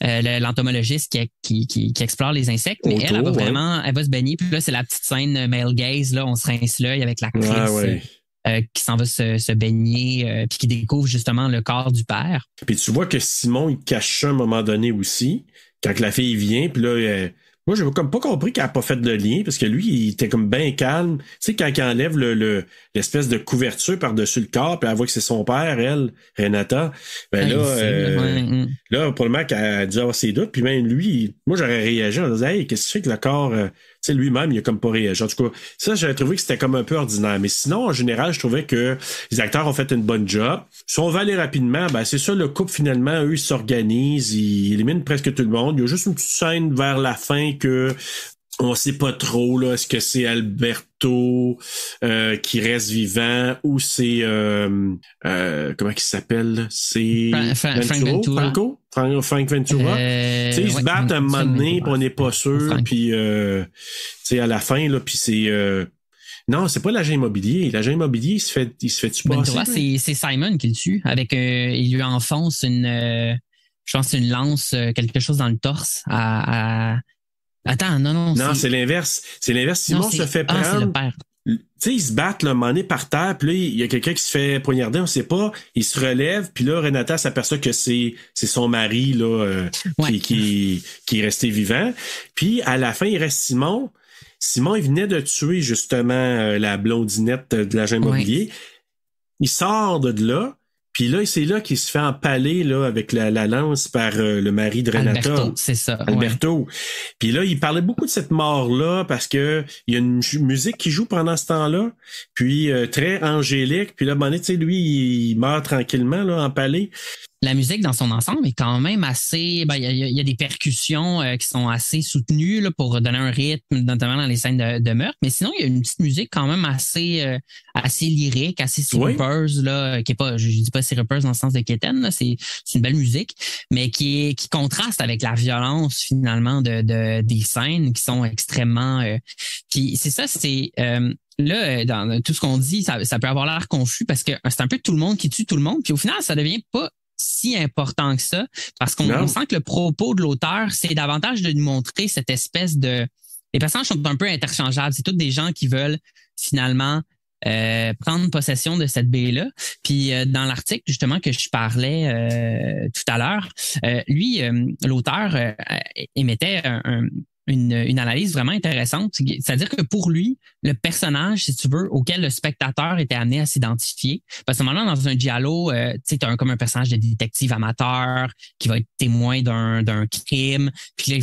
l'entomologiste qui explore les insectes. Mais elle va vraiment, elle va se baigner. Puis là, c'est la petite scène male gaze, là, on se rince l'œil avec l'actrice. qui s'en va se baigner, puis qui découvre justement le corps du père. Puis tu vois que Simon, il cache ça à un moment donné aussi, quand la fille vient, puis là, moi, j'ai comme pas compris qu'elle a pas fait de lien, parce que lui, il était comme bien calme. Tu sais, quand il enlève l'espèce de couverture par-dessus le corps, puis elle voit que c'est son père, elle, Renata, ben là, probablement qu'elle a dû avoir ses doutes, puis même lui, moi, j'aurais réagi en disant, hey, qu'est-ce que tu fais que le corps... tu sais, lui-même, il a comme pas réagi. En tout cas, ça, j'avais trouvé que c'était comme un peu ordinaire. Mais sinon, en général, je trouvais que les acteurs ont fait une bonne job. Si on va aller rapidement, ben c'est ça, le couple, finalement, eux, ils s'organisent, ils éliminent presque tout le monde. Il y a juste une petite scène vers la fin que on sait pas trop, là, est-ce que c'est Alberto qui reste vivant ou c'est comment il s'appelle? C'est Frank Ventura. Frank Ventura. Tu sais, ils se battent un moment donné, puis on n'est pas sûr, puis tu sais, à la fin, là, puis c'est non, c'est pas l'agent immobilier. L'agent immobilier, il se fait tu passer. C'est Simon qui le tue avec il lui enfonce je pense une lance, quelque chose dans le torse Attends, non. Non, c'est l'inverse. C'est l'inverse. Simon se fait prendre. C'est le père. Tu sais, ils se battent, là, un moment donné, par terre, puis là, il y a quelqu'un qui se fait poignarder, on sait pas. Il se relève, puis là, Renata s'aperçoit que c'est son mari, là, qui est resté vivant. Puis, à la fin, il reste Simon. Simon, il venait de tuer, justement, la blondinette de l'agent immobilier. Il sort de là. Puis là, c'est là qu'il se fait empaler là, avec la lance par le mari de Renata. Alberto, c'est ça. Alberto. Ouais. Puis là, il parlait beaucoup de cette mort-là parce que il y a une musique qui joue pendant ce temps-là. Puis très angélique. Puis là, tu sais, lui, il meurt tranquillement, là, empalé. La musique dans son ensemble est quand même assez... il y a des percussions qui sont assez soutenues là, pour donner un rythme, notamment dans les scènes de meurtre. Mais sinon, il y a une petite musique quand même assez lyrique, assez sirupeuse, là, qui est pas, je dis pas sirupeuse dans le sens de quétaine, là, c'est une belle musique, mais qui contraste avec la violence finalement des scènes qui sont extrêmement... puis c'est ça, c'est... Là, dans tout ce qu'on dit, ça peut avoir l'air confus parce que c'est un peu tout le monde qui tue tout le monde. Puis au final, ça devient pas si important que ça parce qu'on sent que le propos de l'auteur, c'est davantage de nous montrer cette espèce de... Les personnages sont un peu interchangeables. C'est tous des gens qui veulent finalement prendre possession de cette baie-là. Puis dans l'article justement que je parlais tout à l'heure, lui, l'auteur émettait une analyse vraiment intéressante. C'est-à-dire que pour lui, le personnage, si tu veux, auquel le spectateur était amené à s'identifier, parce que normalement, dans un giallo, tu sais, t'as comme un personnage de détective amateur qui va être témoin d'un crime, puis là, il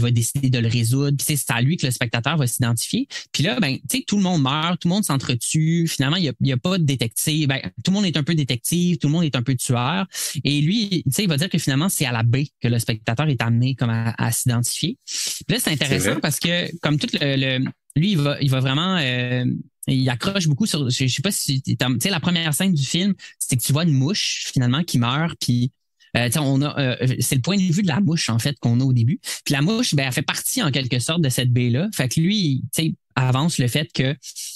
va décider de le résoudre, puis c'est à lui que le spectateur va s'identifier. Puis là, tu sais, tout le monde meurt, tout le monde s'entretue, finalement, il y a pas de détective. Tout le monde est un peu détective, tout le monde est un peu tueur. Et lui, tu sais, il va dire que finalement, c'est à la baie que le spectateur est amené comme à s'identifier. Puis là, c'est intéressant parce que, comme tout lui, il va vraiment, il accroche beaucoup sur, je sais pas si, tu sais, la première scène du film, c'est que tu vois une mouche, finalement, qui meurt, puis, on a, c'est le point de vue de la mouche, en fait, qu'on a au début. Puis la mouche, elle fait partie, en quelque sorte, de cette baie-là. Fait que lui, tu sais, avance le fait que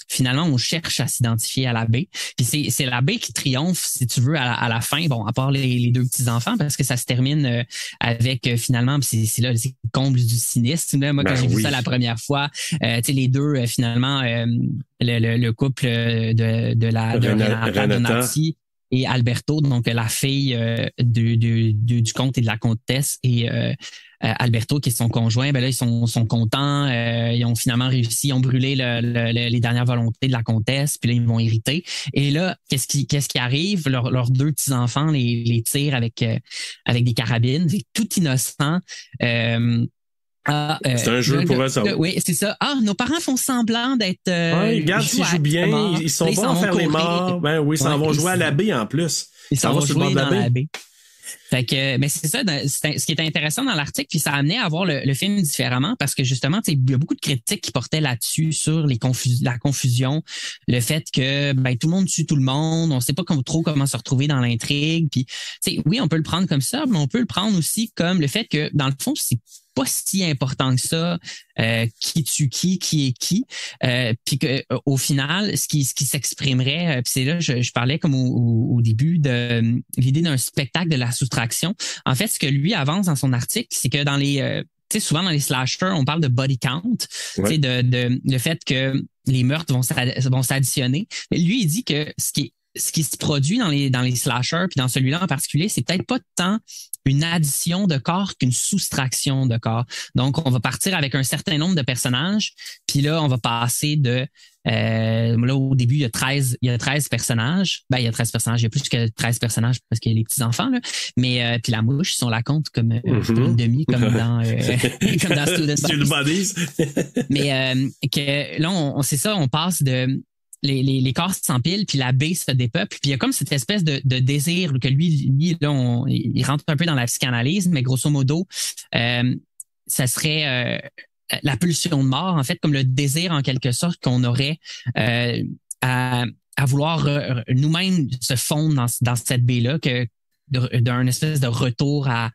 finalement on cherche à s'identifier à la baie. Puis c'est la baie qui triomphe, si tu veux, à la fin, bon, à part les deux petits enfants, parce que ça se termine avec finalement, c'est là le comble du cynisme. Là. Moi, quand j'ai vu ça la première fois, tu sais, les deux, finalement, le couple de Renata Donati et Alberto, donc la fille du comte et de la comtesse, et Alberto, qui est son conjoint, ben là, ils sont contents. Ils ont finalement réussi, ils ont brûlé les dernières volontés de la comtesse, puis là, ils vont hériter. Et là, qu'est-ce qui arrive? Leurs deux petits-enfants les tirent avec des carabines. C'est tout innocent. C'est un jeu pour eux. Oui, c'est ça. Nos parents font semblant d'être... regarde s'ils jouent bien. Ils sont bons à faire les morts. Ben oui, ils s'en vont jouer à la baie en plus. Ils s'en vont jouer dans la baie. Fait que, mais c'est ça, ce qui est intéressant dans l'article, puis ça a amené à voir le film différemment parce que justement, il y a beaucoup de critiques qui portaient là-dessus sur la confusion, le fait que tout le monde tue tout le monde, on sait pas trop comment se retrouver dans l'intrigue, puis oui, on peut le prendre comme ça, mais on peut le prendre aussi comme le fait que dans le fond, c'est pas si important que ça, qui tue qui est qui, puis que au final, ce qui s'exprimerait, puis c'est là je parlais comme au début de l'idée d'un spectacle de la soustraction. En fait, ce que lui avance dans son article, c'est que dans les sais, souvent dans les slashers, on parle de body count, tu sais, de le fait que les meurtres vont s'additionner. Mais lui, il dit que ce qui se produit dans les slashers, puis dans celui-là en particulier, c'est peut-être pas tant une addition de corps qu'une soustraction de corps. Donc, on va partir avec un certain nombre de personnages, puis là, on va passer de là, au début, il y a 13 personnages. Ben, il y a 13 personnages. Il y a plus que 13 personnages parce qu'il y a les petits-enfants, là. Mais, puis la mouche, si on la compte comme une demi, comme dans Student Bodies. Mais, que là, c'est ça, on passe de les corps s'empilent, puis la baie se dépeuple. Puis il y a comme cette espèce de désir que lui là, il rentre un peu dans la psychanalyse, mais grosso modo, ça serait la pulsion de mort, en fait, comme le désir en quelque sorte qu'on aurait à vouloir nous-mêmes se fondre dans cette baie-là, d'un espèce de retour à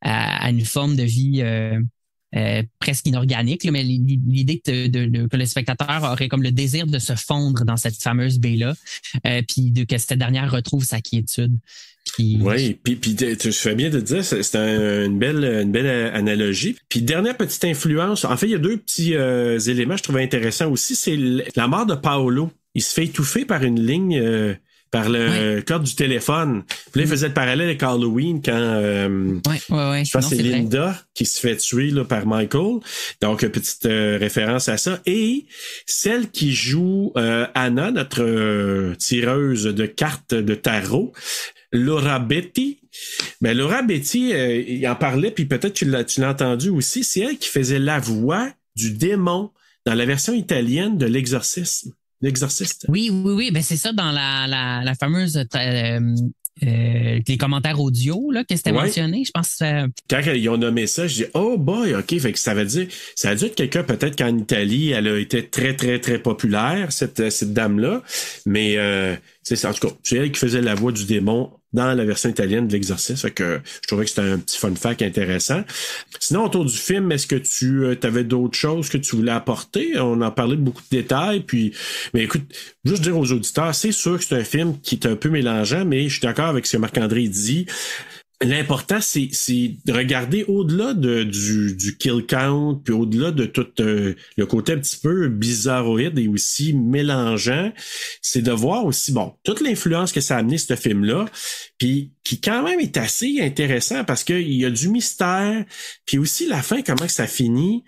une forme de vie presque inorganique, là, mais l'idée que le spectateur aurait comme le désir de se fondre dans cette fameuse baie-là, puis que cette dernière retrouve sa quiétude. Oui, puis tu fais bien de dire, c'est une belle analogie. Puis dernière petite influence, en fait, il y a deux petits éléments que je trouvais intéressants aussi, c'est la mort de Paolo. Il se fait étouffer par une ligne par le code du téléphone. Puis là, il faisait le parallèle avec Halloween quand je pense que c'est Linda qui se fait tuer là, par Michael. Donc, petite référence à ça. Et celle qui joue Anna, notre tireuse de cartes de tarot, Laura Betti. Ben, Laura Betti, il en parlait, puis peut-être tu l'as entendu aussi, c'est elle qui faisait la voix du démon dans la version italienne de l'Exorcisme. L'Exorciste. Oui, ben c'est ça dans la fameuse les commentaires audio là que c'était mentionné, je pense. Quand ils ont nommé ça, je dis oh boy, ok, fait que ça a dû être quelqu'un peut-être qu'en Italie, elle a été très très très populaire cette dame là, mais c'est en tout cas, c'est elle qui faisait la voix du démon dans la version italienne de l'Exorciste, fait que je trouvais que c'était un petit fun fact intéressant. Sinon, autour du film, est-ce que tu avais d'autres choses que tu voulais apporter? On en parlait de beaucoup de détails, puis mais écoute, juste dire aux auditeurs, c'est sûr que c'est un film qui est un peu mélangeant, mais je suis d'accord avec ce que Marc-André dit. L'important, c'est de regarder au-delà du kill count, puis au-delà de tout le côté un petit peu bizarroïde et aussi mélangeant, c'est de voir aussi, bon, toute l'influence que ça a amené ce film-là, puis qui quand même est assez intéressant parce qu'il y a du mystère, puis aussi la fin, comment que ça finit.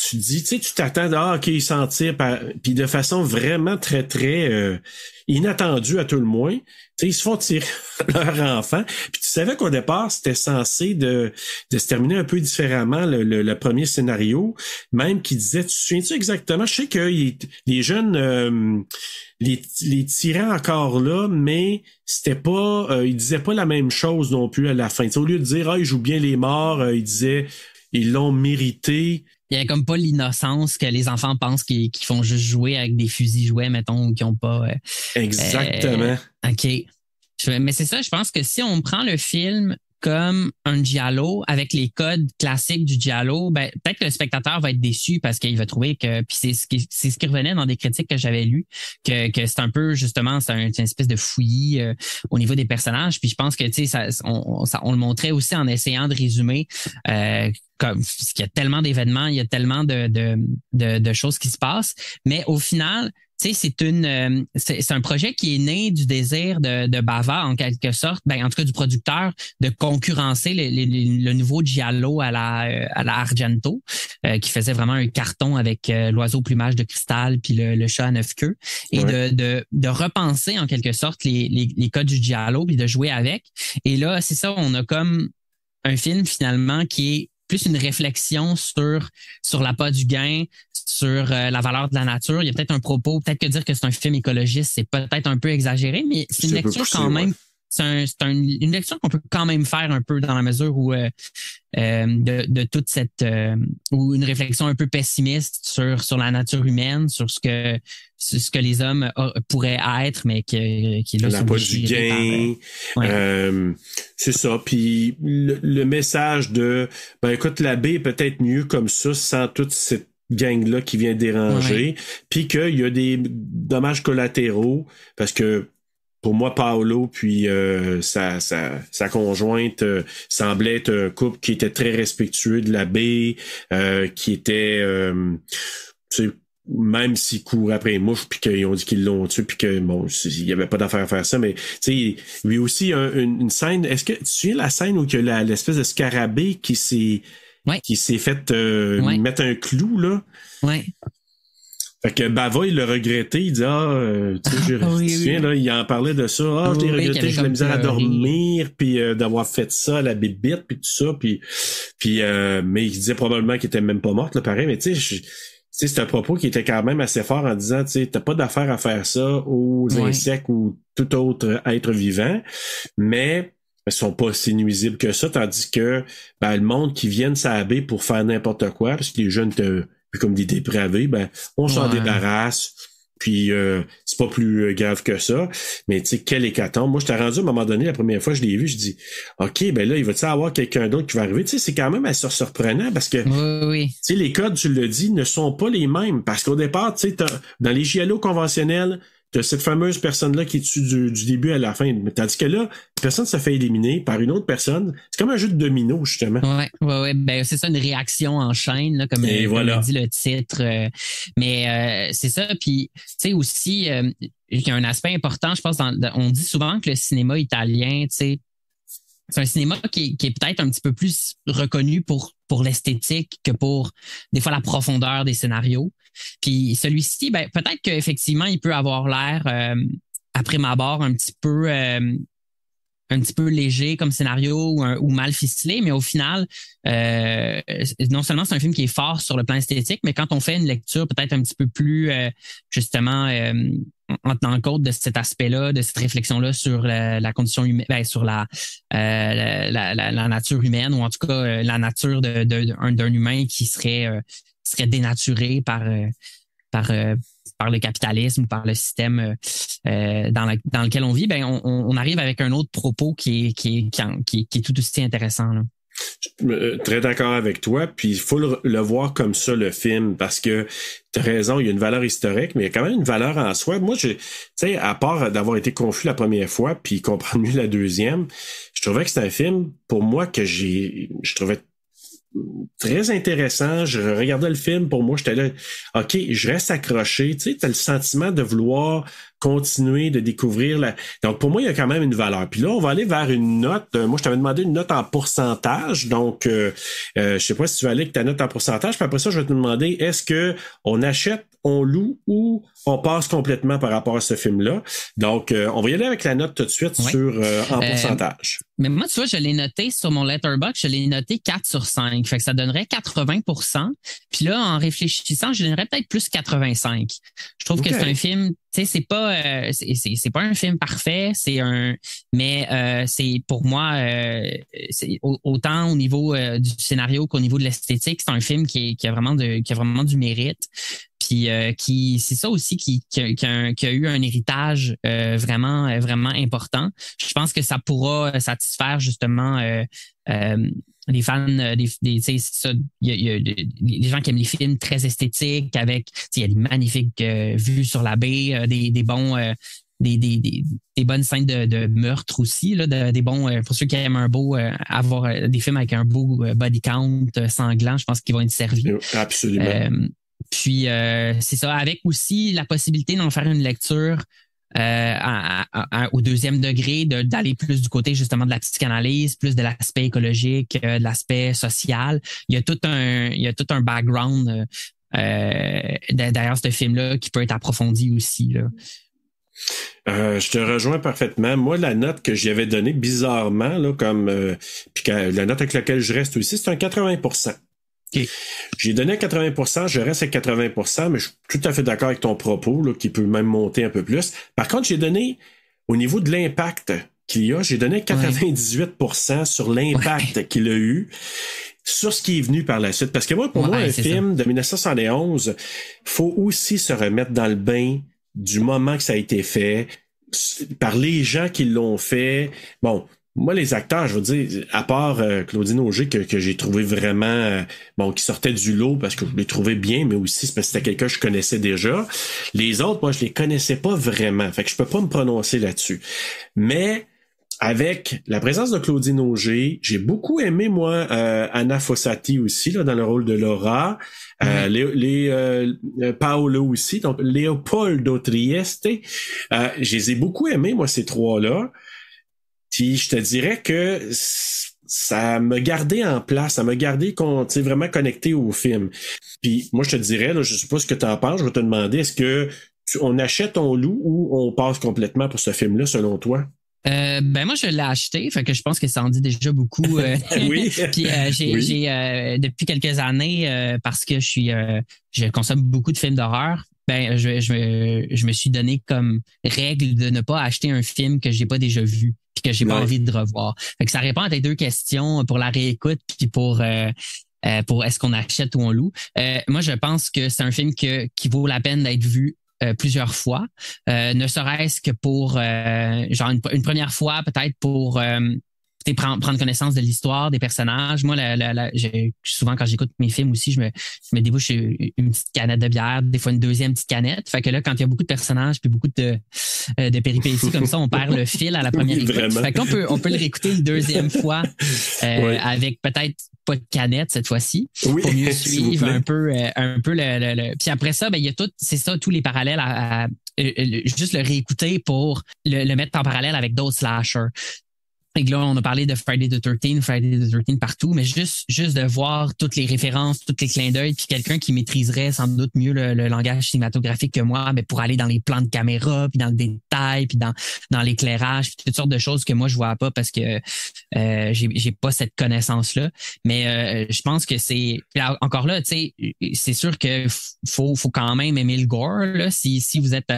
Tu dis, tu sais, tu t'attends, ok, ils s'en tirent, puis de façon vraiment très, très inattendue à tout le moins. Tu sais, ils se font tirer leur enfant. Puis tu savais qu'au départ, c'était censé de se terminer un peu différemment, le premier scénario. Même qui disait, tu te souviens-tu exactement? Je sais que les jeunes les tiraient encore là, mais c'était pas, ils disaient pas la même chose non plus à la fin. Tu sais, au lieu de dire, ils jouent bien les morts, ils disaient, ils l'ont mérité. Il y a comme pas l'innocence que les enfants pensent qu'ils font juste jouer avec des fusils jouets, mettons, ou qu'ils ont pas... Exactement. OK. Mais c'est ça, je pense que si on prend le film comme un giallo avec les codes classiques du giallo, ben peut-être que le spectateur va être déçu parce qu'il va trouver que, puis c'est ce qui revenait dans des critiques que j'avais lues, que c'est un peu justement c'est une espèce de fouillis au niveau des personnages. Puis je pense que tu sais on le montrait aussi en essayant de résumer comme parce qu'il y a tellement d'événements, il y a tellement de choses qui se passent, mais au final tu sais, c'est un projet qui est né du désir de Bava, en quelque sorte, ben, en tout cas du producteur, de concurrencer le nouveau giallo à la Argento, qui faisait vraiment un carton avec l'oiseau au plumage de cristal puis le chat à 9 queues, et de repenser en quelque sorte les codes du giallo puis de jouer avec. Et là, c'est ça, on a comme un film finalement qui est plus une réflexion sur l'appât du gain, sur la valeur de la nature. Il y a peut-être un propos, peut-être que dire que c'est un film écologiste, c'est peut-être un peu exagéré, mais c'est une lecture quand même. C'est une lecture qu'on peut quand même faire un peu dans la mesure où de toute cette ou une réflexion un peu pessimiste sur la nature humaine, sur ce que les hommes pourraient être, mais qui est là. La poids du gain. C'est ça. Puis le message de écoute, la baie est peut-être mieux comme ça, sans toute cette gang-là qui vient déranger. Puis qu'il y a des dommages collatéraux, parce que pour moi, Paolo puis sa conjointe semblait être un couple qui était très respectueux de l'abbé, qui était même s'ils courent après les mouches puis qu'ils ont dit qu'ils l'ont tué puis que bon, il y avait pas d'affaire à faire ça, mais tu sais, lui aussi une scène. Est-ce que tu te souviens la scène où il y a l'espèce de scarabée qui s'est fait mettre un clou là? Ouais. Fait que Bava, il l'a regretté, il dit tu sais, je me souviens, là, il en parlait de ça, je l'ai regretté, j'ai de la misère à dormir, puis d'avoir fait ça à la bébite, puis tout ça, puis mais il disait probablement qu'il était même pas mort, là, pareil, mais tu sais, c'est un propos qui était quand même assez fort en disant, tu sais, t'as pas d'affaire à faire ça aux insectes ou tout autre être vivant, mais ils sont pas si nuisibles que ça, tandis que le monde qui viennent s'abaisser pour faire n'importe quoi, parce que les jeunes comme des dépravés, on s'en débarrasse, puis c'est pas plus grave que ça. Mais tu sais, quel hécatombe. Moi, je t'ai rendu à un moment donné, la première fois que je l'ai vu, je dis, OK, là, il va-tu avoir quelqu'un d'autre qui va arriver? Tu sais, c'est quand même assez surprenant parce que tu sais, les codes, tu le dis, ne sont pas les mêmes. Parce qu'au départ, tu sais, dans les JLO conventionnels, t'as cette fameuse personne-là qui est dessus du début à la fin. Tandis que là, la personne se fait éliminer par une autre personne. C'est comme un jeu de domino, justement. Ouais. Ben, c'est ça, une réaction en chaîne, là, comme dit le titre. Mais c'est ça. Puis, tu sais, aussi, il y a un aspect important, je pense, on dit souvent que le cinéma italien, tu sais, c'est un cinéma qui est peut-être un petit peu plus reconnu pour l'esthétique que pour, des fois, la profondeur des scénarios. Puis celui-ci, peut-être qu'effectivement, il peut avoir l'air, après ma barre, un petit peu léger comme scénario ou mal ficelé, mais au final, non seulement c'est un film qui est fort sur le plan esthétique, mais quand on fait une lecture peut-être un petit peu plus, justement, en tenant compte de cet aspect-là, de cette réflexion-là sur la condition humaine, sur la nature humaine, ou en tout cas la nature d'un humain qui serait dénaturé par le capitalisme ou par le système dans lequel on vit, on arrive avec un autre propos qui est tout aussi intéressant, là. Très d'accord avec toi, puis il faut le voir comme ça, le film, parce que t'as raison, il y a une valeur historique, mais il y a quand même une valeur en soi. Moi, tu sais, à part d'avoir été confus la première fois, puis comprendre mieux la deuxième, je trouvais que c'était un film, pour moi, que je trouvais très intéressant. Je regardais le film, pour moi, j'étais là, OK, je reste accroché. Tu sais, t'as le sentiment de vouloir continuer de découvrir Donc, pour moi, il y a quand même une valeur. Puis là, on va aller vers une note. Moi, je t'avais demandé une note en pourcentage. Donc, je sais pas si tu vas aller avec ta note en pourcentage. Puis après ça, je vais te demander, est-ce que on achète, on loue ou on passe complètement par rapport à ce film-là? Donc, on va y aller avec la note tout de suite en pourcentage. Mais moi, tu vois, je l'ai noté sur mon Letterboxd, je l'ai noté 4 sur 5. Fait que ça donnerait 80%. Puis là, en réfléchissant, je donnerais peut-être plus 85. Je trouve que c'est un film, tu sais, c'est pas un film parfait, mais c'est pour moi, c'est autant au niveau du scénario qu'au niveau de l'esthétique, c'est un film qui a vraiment du mérite. Puis c'est ça aussi qui a eu un héritage vraiment important. Je pense que ça pourra satisfaire justement les fans, tu sais, ça, il y a des gens qui aiment les films très esthétiques avec, il y a des magnifiques vues sur la baie, des bons des bonnes scènes de meurtre aussi, là, des bons, pour ceux qui aiment avoir des films avec un beau body count sanglant, je pense qu'ils vont être servis. Absolument. Puis c'est ça, avec aussi la possibilité d'en faire une lecture au deuxième degré, d'aller plus du côté justement de la psychanalyse, plus de l'aspect écologique, de l'aspect social. Il y a tout un background derrière ce film-là qui peut être approfondi aussi, là. Je te rejoins parfaitement. Moi, la note que j'y avais donnée bizarrement, là, puis la note avec laquelle je reste aussi, c'est un 80%. Okay. J'ai donné 80%, je reste à 80%, mais je suis tout à fait d'accord avec ton propos, là, qui peut même monter un peu plus. Par contre, j'ai donné, au niveau de l'impact qu'il y a, j'ai donné 98% sur l'impact qu'il a eu sur ce qui est venu par la suite. Parce que moi, pour moi, un film de 1971, faut aussi se remettre dans le bain du moment que ça a été fait, par les gens qui l'ont fait. Bon, Moi, les acteurs, je veux dire, à part Claudine Auger, que j'ai trouvé vraiment, qui sortait du lot parce que je l'ai trouvé bien, mais aussi c'est parce que c'était quelqu'un que je connaissais déjà. Les autres, moi, je les connaissais pas vraiment. Fait que je peux pas me prononcer là-dessus. Mais avec la présence de Claudine Auger, j'ai beaucoup aimé, moi, Anna Fossati aussi, là, dans le rôle de Laura. Paolo aussi, donc Leopoldo Trieste. Je les ai beaucoup aimés, moi, ces trois-là. Puis je te dirais que ça m'a gardé en place, ça m'a gardé vraiment connecté au film. Puis moi, je te dirais, là, je sais pas ce que tu en penses, je vais te demander, est-ce que on achète, on loue ou on passe complètement pour ce film-là, selon toi? Moi je l'ai acheté, fait que je pense que ça en dit déjà beaucoup. Oui. Puis j'ai depuis quelques années, parce que je consomme beaucoup de films d'horreur, je me suis donné comme règle de ne pas acheter un film que j'ai pas déjà vu puis que j'ai pas envie de revoir. Fait que ça répond à tes deux questions pour la réécoute puis pour est-ce qu'on achète ou on loue. Moi je pense que c'est un film qui vaut la peine d'être vu plusieurs fois, ne serait-ce que pour une première fois peut-être pour prendre connaissance de l'histoire, des personnages. Moi, souvent, quand j'écoute mes films aussi, je me débouche une petite canette de bière, des fois une deuxième petite canette. Fait que là, quand il y a beaucoup de personnages puis beaucoup de péripéties comme ça, on perd le fil à la première écoute. Vraiment. Fait qu'on peut le réécouter une deuxième fois avec peut-être pas de canette cette fois-ci pour mieux suivre un peu le. Puis après ça, il y a tous les parallèles à juste le réécouter pour le mettre en parallèle avec d'autres slashers. Et là, on a parlé de Friday the 13 partout, mais juste de voir toutes les références, tous les clins d'œil, puis quelqu'un qui maîtriserait sans doute mieux le langage cinématographique que moi, pour aller dans les plans de caméra, puis dans le détail, puis dans l'éclairage, puis toutes sortes de choses que moi je vois pas parce que j'ai pas cette connaissance-là. Mais je pense que c'est encore là, tu sais, c'est sûr que faut quand même aimer le gore, là. Si vous êtes,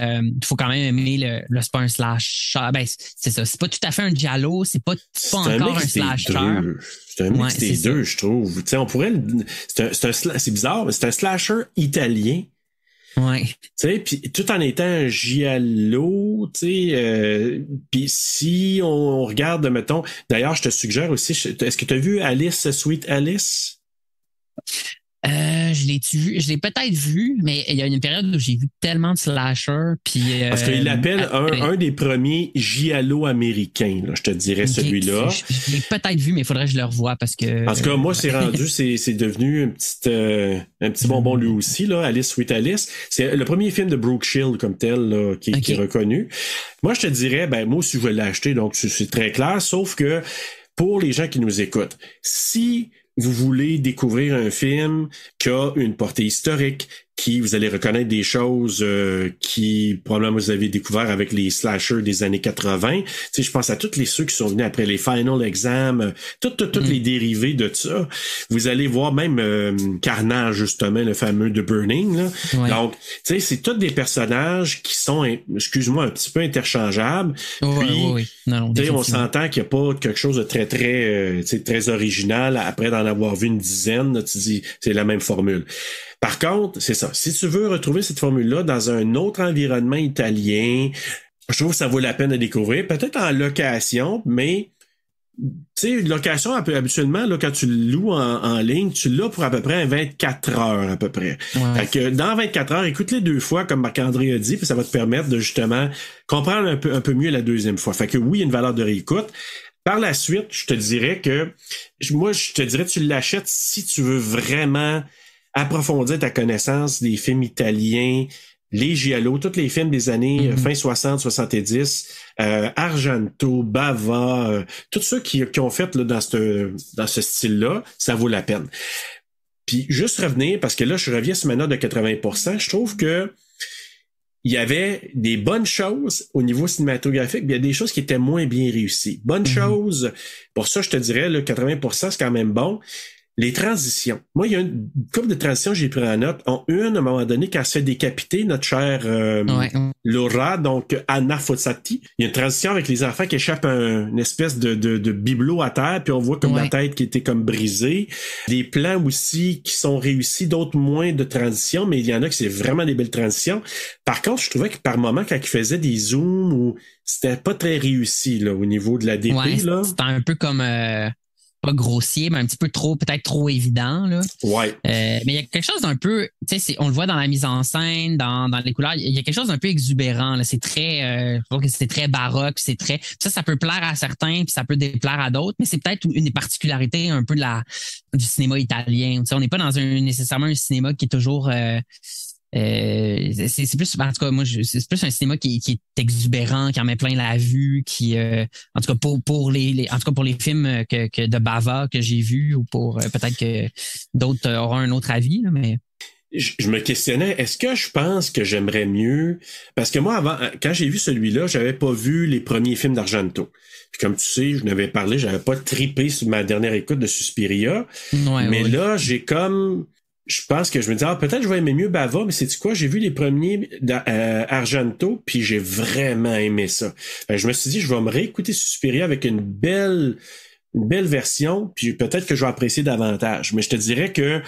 faut quand même aimer le c'est pas un slash. C'est ça, c'est pas tout à fait un giallo, c'est pas encore un slasher. C'est un mix des deux, je trouve. Tu sais, on pourrait c'est bizarre, mais c'est un slasher italien. Ouais. Tu sais, puis tout en étant un giallo, tu sais, puis si on regarde, mettons, d'ailleurs, je te suggère aussi, est-ce que tu as vu Alice, Sweet Alice? Je l'ai peut-être vu, mais il y a une période où j'ai vu tellement de slashers. Puis, parce qu'il l'appelle un des premiers giallo américains, là, je te dirais celui-là. Je l'ai peut-être vu, mais il faudrait que je le revoie parce que. En tout cas, moi, c'est rendu, c'est devenu un petit bonbon lui aussi, là, Alice Sweet Alice. C'est le premier film de Brooke Shield comme tel, là, qui est reconnu. Moi, je te dirais, moi aussi, je vais l'acheter, donc c'est très clair, sauf que pour les gens qui nous écoutent, si vous voulez découvrir un film qui a une portée historique, qui vous allez reconnaître des choses qui probablement vous avez découvert avec les slashers des années 80. Tu sais, je pense à tous ceux qui sont venus après les Final Exam, toutes les dérivés de ça. Vous allez voir même Carnage, justement, le fameux The Burning. Là. Ouais. Donc, tu sais, c'est tous des personnages qui sont, excuse-moi, un petit peu interchangeables. Puis, non, tu sais, on s'entend qu'il n'y a pas quelque chose de très, très, très original. Après d'en avoir vu une dizaine, là, tu dis, c'est la même formule. Par contre, c'est ça. Si tu veux retrouver cette formule-là dans un autre environnement italien, je trouve que ça vaut la peine de découvrir. Peut-être en location, mais tu sais, location, habituellement, là, quand tu le loues en ligne, tu l'as pour à peu près 24 heures, à peu près. Ouais. Fait que dans 24 heures, écoute-les 2 fois, comme Marc-André a dit, puis ça va te permettre de justement comprendre un peu mieux la deuxième fois. Fait que oui, il y a une valeur de réécoute. Par la suite, je te dirais que, tu l'achètes si tu veux vraiment approfondir ta connaissance des films italiens, les giallo, tous les films des années fin 60, 70, Argento, Bava, tous ceux qui ont fait là, dans ce style-là, ça vaut la peine. Puis juste revenir, parce que là, je reviens sur ma note de 80%, je trouve que il y avait des bonnes choses au niveau cinématographique, mais il y a des choses qui étaient moins bien réussies. Bonnes choses, pour ça, je te dirais, là, 80%, c'est quand même bon. Les transitions. Moi, il y a une couple de transitions que j'ai pris en note. Une, à un moment donné, quand elle se fait décapiter, notre chère Laura, donc Anna Fossati, il y a une transition avec les enfants qui échappent une espèce de bibelot à terre, puis on voit comme la tête qui était comme brisée. Des plans aussi qui sont réussis, d'autres moins de transitions, mais il y en a qui c'est vraiment des belles transitions. Par contre, je trouvais que par moment, quand il faisait des zooms, c'était pas très réussi là au niveau de la DP. Là. C'était un peu comme... pas grossier, mais un petit peu peut-être trop évident, là. Ouais. Mais il y a quelque chose d'un peu, tu sais, on le voit dans la mise en scène, dans les couleurs, il y a quelque chose d'un peu exubérant, là. C'est très, je trouve que c'est très baroque, c'est très, ça peut plaire à certains, puis ça peut déplaire à d'autres, mais c'est peut-être une des particularités un peu du cinéma italien. Tu sais, on n'est pas dans nécessairement un cinéma qui est toujours, c'est plus, en tout cas, moi, c'est plus un cinéma qui est exubérant, qui en met plein la vue, qui, en tout cas, pour les films de Bava que j'ai vus, ou pour peut-être que d'autres auront un autre avis, là, mais. Je me questionnais, est-ce que je pense que j'aimerais mieux, parce que moi, avant, quand j'ai vu celui-là, j'avais pas vu les premiers films d'Argento. Puis comme tu sais, je n'avais parlé, j'avais pas trippé sur ma dernière écoute de Suspiria. Mais là, j'ai comme, je pense que je me dis, peut-être je vais aimer mieux Bava, mais c'est quoi? J'ai vu les premiers Argento, puis j'ai vraiment aimé ça. Je me suis dit, je vais me réécouter Suspiria avec une belle version, puis peut-être que je vais apprécier davantage. Mais je te dirais que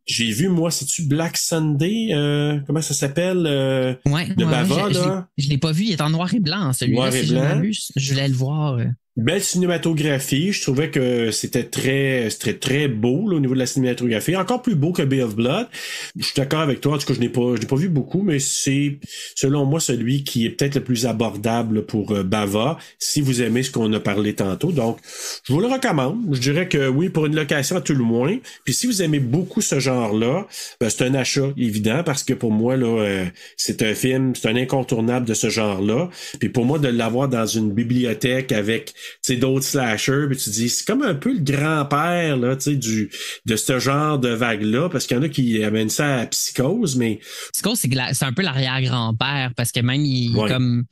j'ai vu, moi, c'est-tu Black Sunday? Comment ça s'appelle? De Bava, là? Je l'ai pas vu, il est en noir et blanc, celui-là. Noir et blanc. Je voulais le voir. Belle cinématographie. Je trouvais que c'était très beau là, au niveau de la cinématographie. Encore plus beau que Bay of Blood. Je suis d'accord avec toi. En tout cas, je n'ai pas vu beaucoup, mais c'est, selon moi, celui qui est peut-être le plus abordable pour Bava, si vous aimez ce qu'on a parlé tantôt. Donc, je vous le recommande. Je dirais que oui, pour une location à tout le moins. Puis si vous aimez beaucoup ce genre-là, c'est un achat évident parce que pour moi, là, c'est un film, c'est un incontournable de ce genre-là. Puis pour moi, de l'avoir dans une bibliothèque avec d'autres slashers, puis tu dis, c'est comme un peu le grand-père, là, tu sais, de ce genre de vague-là, parce qu'il y en a qui amènent ça à Psychose, mais... Psychose, c'est un peu l'arrière-grand-père, parce que même, il est comme...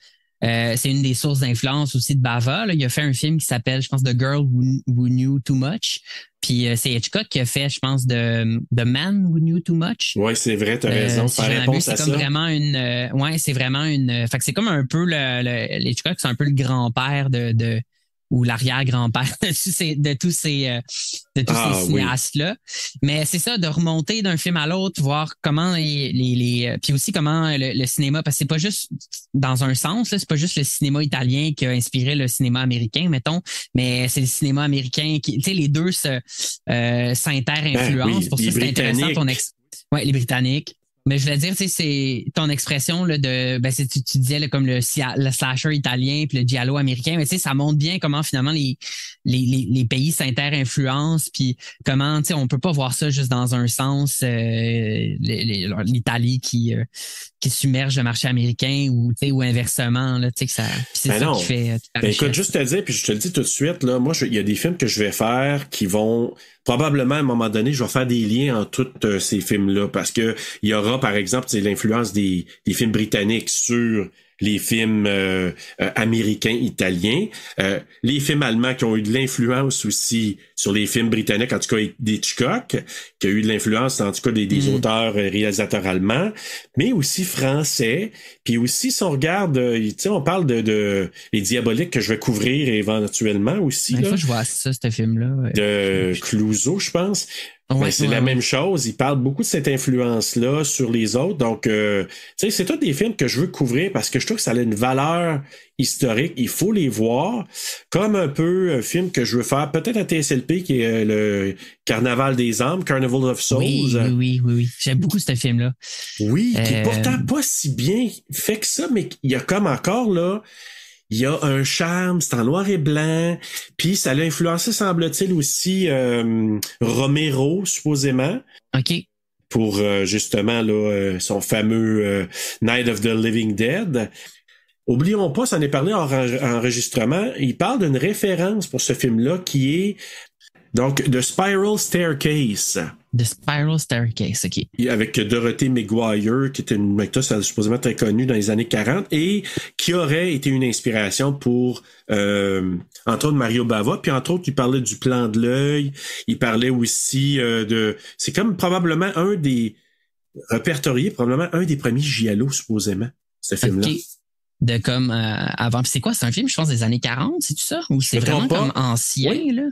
c'est une des sources d'influence aussi de Bava, là. Il a fait un film qui s'appelle, je pense, The Girl Who Knew Too Much, puis c'est Hitchcock qui a fait, je pense, The Man Who Knew Too Much. Ouais, c'est vrai, t'as raison, si par réponse c'est à comme ça. Vraiment c'est vraiment une... Fait que c'est comme un peu Hitchcock, c'est un peu le grand-père ou l'arrière-grand-père de tous ces cinéastes-là. Mais c'est ça, de remonter d'un film à l'autre, voir comment puis aussi comment le cinéma, parce que c'est pas juste dans un sens, là, c'est pas juste le cinéma italien qui a inspiré le cinéma américain, mettons, mais c'est le cinéma américain qui, tu sais, les deux s'inter-influencent. Pour ça, c'est intéressant les Britanniques. Mais je voulais dire, tu sais, c'est ton expression là, tu disais là, comme le slasher italien puis le giallo américain, mais tu sais, ça montre bien comment finalement les pays s'inter-influencent, puis comment, tu sais, on peut pas voir ça juste dans un sens, l'Italie qui submerge le marché américain ou tu sais, ou inversement là, tu sais que ça, c'est ça qui fait. Écoute, juste te dire, puis je te le dis tout de suite là, moi il y a des films que je vais faire qui vont probablement à un moment donné, je vais faire des liens entre tous ces films-là parce que il y aura, par exemple, l'influence des films britanniques sur les films américains, italiens, les films allemands qui ont eu de l'influence aussi sur les films britanniques, en tout cas d'Hitchcock, qui a eu de l'influence, en tout cas des auteurs, réalisateurs allemands, mais aussi français. Puis aussi, si on regarde, tu sais, on parle de Les Diaboliques que je vais couvrir éventuellement aussi. Une fois, je vois ça, ce film-là. De Clouseau, je pense. Ouais, c'est la même chose. Il parle beaucoup de cette influence-là sur les autres. Donc, tu sais, c'est tous des films que je veux couvrir parce que je trouve que ça a une valeur historique. Il faut les voir. Comme un peu un film que je veux faire, peut-être à TSLP, qui est le Carnaval des âmes, Carnival of Souls. Oui. J'aime beaucoup ce film-là. Oui, qui est pourtant pas si bien fait que ça, mais il y a comme encore, là, il y a un charme, c'est en noir et blanc, puis ça l'a influencé, semble-t-il, aussi Romero, supposément. OK. Pour justement là son fameux Night of the Living Dead. Oublions pas, ça en est parlé en enregistrement, il parle d'une référence pour ce film-là qui est donc The Spiral Staircase. The Spiral Staircase, OK. Avec Dorothy McGuire, qui était une actrice supposément très connue dans les années 40 et qui aurait été une inspiration pour, entre autres, Mario Bava. Puis entre autres, il parlait du plan de l'œil. Il parlait aussi de... C'est comme probablement probablement un des premiers giallo, supposément, ce film-là. OK. De comme avant. Puis c'est quoi? C'est un film, je pense, des années 40, c'est tout ça? Ou c'est vraiment comme ancien, oui. Là?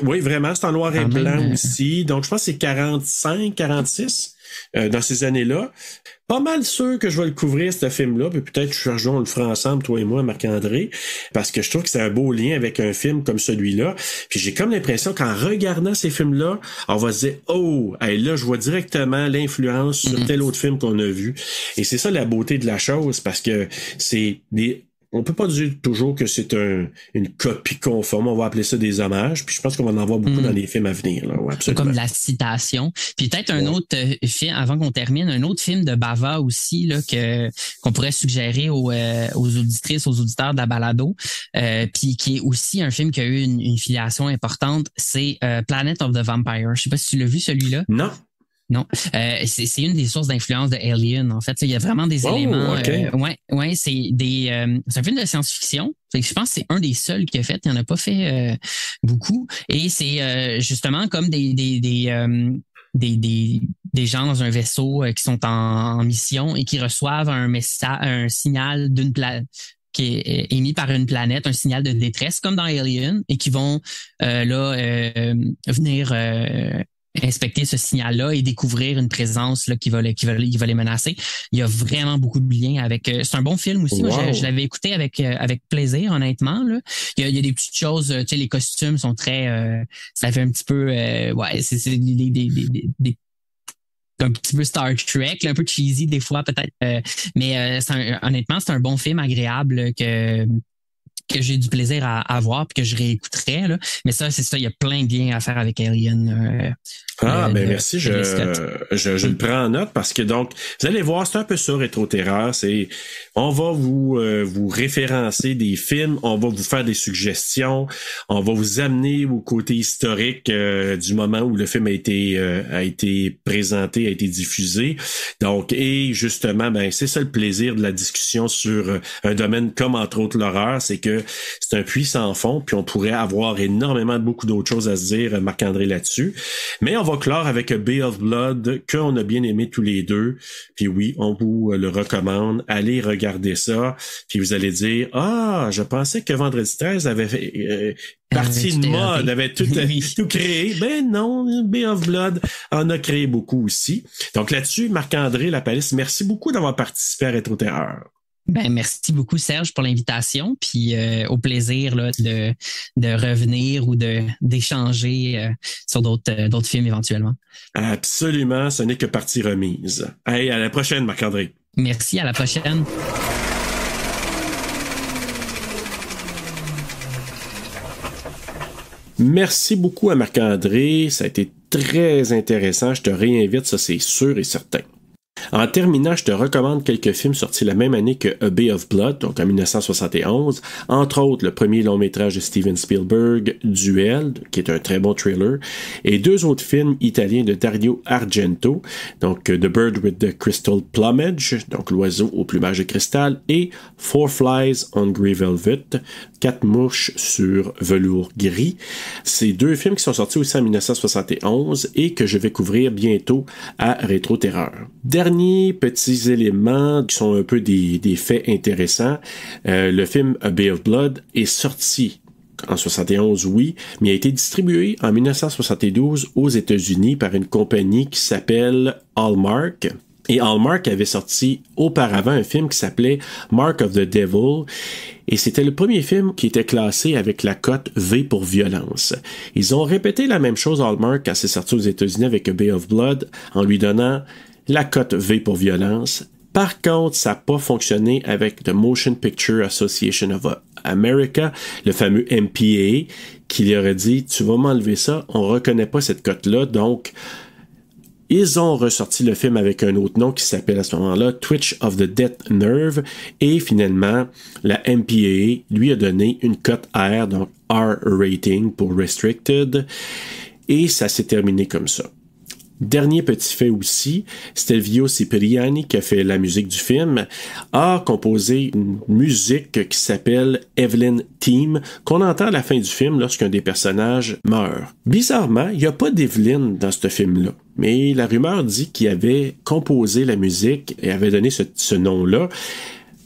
Oui, vraiment. C'est en noir et blanc même, aussi. Donc, je pense que c'est 45, 46 dans ces années-là. Pas mal sûr que je vais le couvrir, ce film-là. Puis peut-être on le fera ensemble, toi et moi, Marc-André, parce que je trouve que c'est un beau lien avec un film comme celui-là. Puis j'ai comme l'impression qu'en regardant ces films-là, on va se dire, oh, hey, là, je vois directement l'influence sur tel autre film qu'on a vu. Et c'est ça la beauté de la chose, parce que on peut pas dire toujours que c'est une copie conforme. On va appeler ça des hommages. Puis je pense qu'on va en avoir beaucoup dans les films à venir. Là. Ouais, absolument. Comme de la citation. Puis peut-être un autre film, avant qu'on termine, un autre film de Bava aussi là qu'on pourrait suggérer aux auditrices, aux auditeurs de la balado. Puis qui est aussi un film qui a eu une filiation importante. C'est Planet of the Vampire. Je sais pas si tu l'as vu celui-là. Non, c'est une des sources d'influence de Alien. En fait, il y a vraiment des éléments. Okay. C'est un film de science-fiction. Je pense que c'est un des seuls qu'il a fait. Il n'en a pas fait beaucoup. Et c'est justement comme des gens dans un vaisseau qui sont en mission et qui reçoivent un signal d'une planète qui est émis par une planète, un signal de détresse comme dans Alien, et qui vont venir inspecter ce signal-là et découvrir une présence là, qui va les menacer. Il y a vraiment beaucoup de liens avec... c'est un bon film aussi. Wow. Moi, je l'avais écouté avec plaisir, honnêtement. Là. Il y a des petites choses... tu sais, les costumes sont très... ça fait un petit peu... c'est des un petit peu Star Trek, là, un peu cheesy des fois peut-être. Mais honnêtement, c'est un bon film agréable que j'ai du plaisir à voir puis que je réécouterais. Là. Mais ça, c'est ça, il y a plein de liens à faire avec Alien. Merci, je le prends en note parce que donc, vous allez voir, c'est un peu ça, Rétro-Terreur. On va vous référencer des films, on va vous faire des suggestions, on va vous amener au côté historique du moment où le film a été présenté, a été diffusé. Donc, et justement, c'est ça le plaisir de la discussion sur un domaine comme entre autres l'horreur, c'est que c'est un puits sans fond, puis on pourrait avoir beaucoup d'autres choses à se dire, Marc-André, là-dessus. Mais on va clore avec Bay of Blood, qu'on a bien aimé tous les deux. Puis oui, on vous le recommande. Allez regarder ça. Puis vous allez dire, je pensais que Vendredi 13 avait fait... partie de mode, avait tout créé. Ben non, Bay of Blood en a créé beaucoup aussi. Donc là-dessus, Marc-André Lapalisse, merci beaucoup d'avoir participé à Rétro-Terreur. Merci beaucoup, Serge, pour l'invitation, puis au plaisir là, de revenir ou d'échanger sur d'autres films éventuellement. Absolument, ce n'est que partie remise. Hey, à la prochaine, Marc-André. Merci, à la prochaine. Merci beaucoup à Marc-André, ça a été très intéressant, je te réinvite, ça c'est sûr et certain. En terminant, je te recommande quelques films sortis la même année que A Bay of Blood, donc en 1971, entre autres le premier long-métrage de Steven Spielberg, Duel, qui est un très bon thriller, et deux autres films italiens de Dario Argento, donc The Bird with the Crystal Plumage, donc l'oiseau au plumage de cristal, et Four Flies on Grey Velvet, 4 mouches sur velours gris. C'est deux films qui sont sortis aussi en 1971 et que je vais couvrir bientôt à Rétro-Terreur. Derniers petits éléments qui sont un peu des faits intéressants. Le film A Bay of Blood est sorti en 71, oui, mais a été distribué en 1972 aux États-Unis par une compagnie qui s'appelle Hallmark. Et Hallmark avait sorti auparavant un film qui s'appelait Mark of the Devil, et c'était le premier film qui était classé avec la cote V pour violence. Ils ont répété la même chose à Hallmark quand c'est sorti aux États-Unis avec A Bay of Blood, en lui donnant la cote V pour violence. Par contre, ça n'a pas fonctionné avec The Motion Picture Association of America, le fameux MPAA, qui leur a dit « Tu vas m'enlever ça, on reconnaît pas cette cote-là, donc... » Ils ont ressorti le film avec un autre nom qui s'appelle à ce moment-là Twitch of the Death Nerve, et finalement, la MPAA lui a donné une cote R, donc R rating pour Restricted, et ça s'est terminé comme ça. Dernier petit fait aussi, Stelvio Cipriani, qui a fait la musique du film, a composé une musique qui s'appelle Evelyn Theme, qu'on entend à la fin du film lorsqu'un des personnages meurt. Bizarrement, il n'y a pas d'Evelyn dans ce film-là, mais la rumeur dit qu'il avait composé la musique et avait donné ce nom-là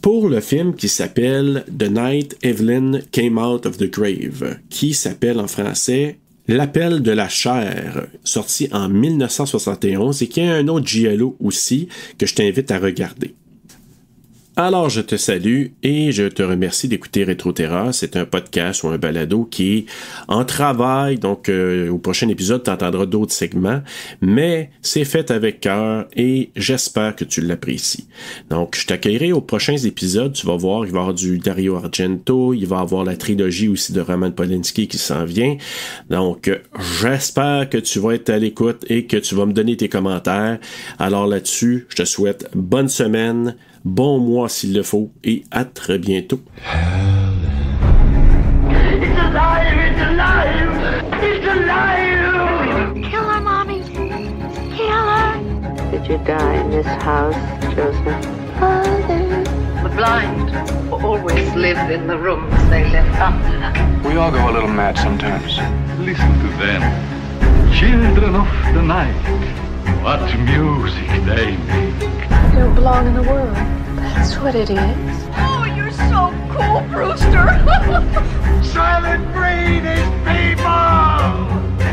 pour le film qui s'appelle The Night Evelyn Came Out of the Grave, qui s'appelle en français L'appel de la chair, sorti en 1971 et qui a un autre giallo aussi que je t'invite à regarder. Alors, je te salue et je te remercie d'écouter Rétro-Terreur. C'est un podcast ou un balado qui est en travail. Donc, au prochain épisode, tu entendras d'autres segments. Mais c'est fait avec cœur et j'espère que tu l'apprécies. Donc, je t'accueillerai aux prochains épisodes. Tu vas voir, il va y avoir du Dario Argento. Il va y avoir la trilogie aussi de Roman Polanski qui s'en vient. Donc, j'espère que tu vas être à l'écoute et que tu vas me donner tes commentaires. Alors là-dessus, je te souhaite bonne semaine. Bon mois s'il le faut et à très bientôt. It's alive! It's alive! It's alive! Kill her, Mommy. Kill her. Did you die in this house, Joseph? Father. The blind always live in the rooms they left unlit. We all go a little mad sometimes. Listen to them. Children of the night. What music they make. You don't belong in the world. That's what it is. Oh, you're so cool, Brewster. Silent breed is people!